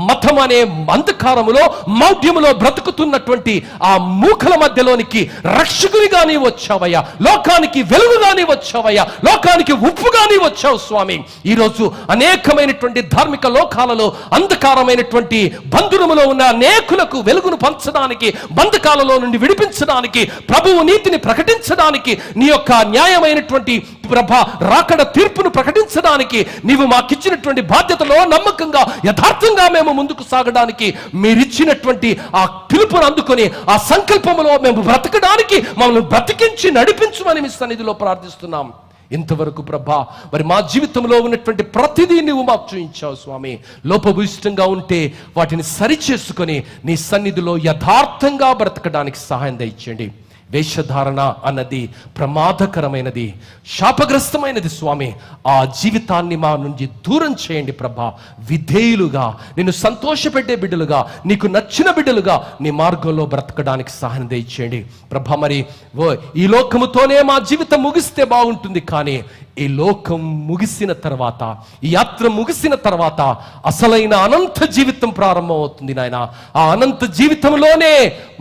మతం అనే అంధకారములో, మౌఢ్యములో బ్రతుకుతున్నటువంటి ఆ మూకల మధ్యలోనికి రక్షకునిగా నీవు వచ్చావయ్యా. లోకానికి వెలుగుగాని వచ్చావయ్యా. లోకానికి ఉప్పుగాని వచ్చావు స్వామి. ఈరోజు అనేకమైనటువంటి ధార్మిక లోకాలలో అంధకారమైనటువంటి బంధురములో ఉన్న అనేకులకు వెలుగును పంచడానికి, బంధకాలలో నుండి విడిపించడానికి, ప్రభువు నీతిని ప్రకటించడానికి, నీ యొక్క న్యాయమైనటువంటి ప్రభా రాకడ తీర్పును ప్రకటించడానికి నీవు మాకిచ్చినటువంటి బాధ్యతలో నమ్మకంగా, యథార్థంగా మేము ముందుకు సాగడానికి, మీరిచ్చినటువంటి ఆ పిలుపును అందుకొని ఆ సంకల్పములో మేము బ్రతకడానికి మమ్మల్ని బ్రతికించి నడిపించమని మీ సన్నిధిలో ప్రార్థిస్తున్నాం. ఇంతవరకు ప్రభా మరి మా జీవితంలో ఉన్నటువంటి ప్రతిదీ నువ్వు మాకు చూయించావు స్వామి. లోపభూయిష్టంగా ఉంటే వాటిని సరిచేసుకొని నీ సన్నిధిలో యథార్థంగా బ్రతకడానికి సహాయం దయచేయండి. వేషధారణ అన్నది ప్రమాదకరమైనది, శాపగ్రస్తమైనది స్వామి. ఆ జీవితాన్ని మా నుంచి దూరం చేయండి ప్రభా. విధేయులుగా, నిన్ను సంతోషపెట్టే బిడ్డలుగా, నీకు నచ్చిన బిడ్డలుగా నీ మార్గంలో బ్రతకడానికి సహాయం దయచేయండి ప్రభా. మరి ఈ లోకముతోనే మా జీవితం ముగిస్తే బాగుంటుంది, కానీ ఈ లోకం ముగిసిన తర్వాత, ఈ యాత్ర ముగిసిన తర్వాత అసలైన అనంత జీవితం ప్రారంభమవుతుంది నాయన. ఆ అనంత జీవితంలోనే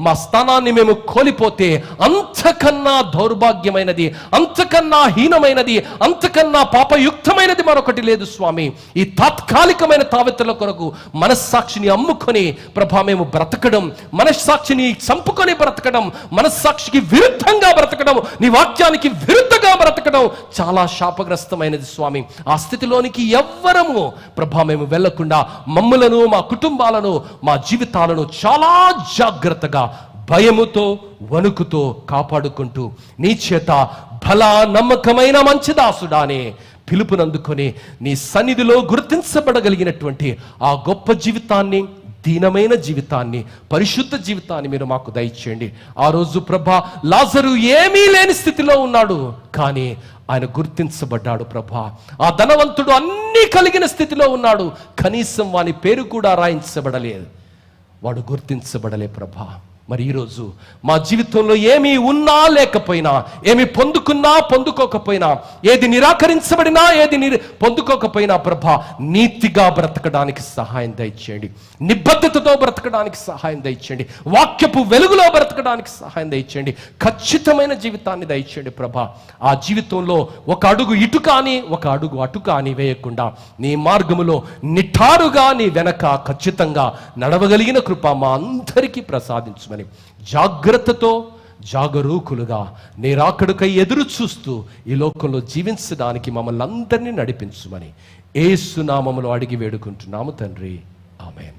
మా స్థానాన్ని మేము కోల్పోతే అంతకన్నా దౌర్భాగ్యమైనది, అంతకన్నా హీనమైనది, అంతకన్నా పాపయుక్తమైనది మరొకటి లేదు స్వామి. ఈ తాత్కాలికమైన తావెత్తల కొరకు మనస్సాక్షిని అమ్ముకొని ప్రభా మేము బ్రతకడం, మనస్సాక్షిని చంపుకొని బ్రతకడం, మనస్సాక్షికి విరుద్ధంగా బ్రతకడం, నీ వాక్యానికి విరుద్ధంగా బ్రతకడం చాలా శాపగ్రస్తమైనది స్వామి. ఆ స్థితిలోనికి ఎవ్వరము ప్రభా మేము వెళ్లకుండా మమ్ములను, మా కుటుంబాలను, మా జీవితాలను చాలా జాగ్రత్తగా, భయముతో, వణుకుతో కాపాడుకుంటూ నీ చేత బలా నమ్మకమైన మంచి దాసుడానే పిలుపునందుకొని నీ సన్నిధిలో గుర్తించబడగలిగినటువంటి ఆ గొప్ప జీవితాన్ని, దీనమైన జీవితాన్ని, పరిశుద్ధ జీవితాన్ని మీరు మాకు దయచేయండి. ఆ రోజు ప్రభా లాజరు ఏమీ లేని స్థితిలో ఉన్నాడు, కానీ ఆయన గుర్తించబడ్డాడు ప్రభా. ఆ ధనవంతుడు అన్నీ కలిగిన స్థితిలో ఉన్నాడు, కనీసం వాని పేరు కూడా రాయించబడలేదు, వాడు గుర్తించబడలే ప్రభా. మరి ఈరోజు మా జీవితంలో ఏమీ ఉన్నా లేకపోయినా, ఏమి పొందుకున్నా పొందుకోకపోయినా, ఏది నిరాకరించబడినా ఏది పొందుకోకపోయినా ప్రభా నీతిగా బ్రతకడానికి సహాయం దయచేయండి. నిబద్ధతతో బ్రతకడానికి సహాయం దయచేయండి. వాక్యపు వెలుగులో బ్రతకడానికి సహాయం దయచేయండి. ఖచ్చితమైన జీవితాన్ని దయచేయండి ప్రభా. ఆ జీవితంలో ఒక అడుగు ఇటు కానీ ఒక అడుగు అటు కానీ వేయకుండా నీ మార్గములో నిఠారుగా నీ వెనక ఖచ్చితంగా నడవగలిగిన కృప మా అందరికీ ప్రసాదించమని జాగ్రత్తతో, జాగరూకులుగా నీ రాకడకై ఎదురు చూస్తూ ఈ లోకంలో జీవించడానికి మమ్మల్ని అందరినీ నడిపించుమని యేసు నామములో అడిగి వేడుకుంటున్నాము తండ్రి. ఆమేన్.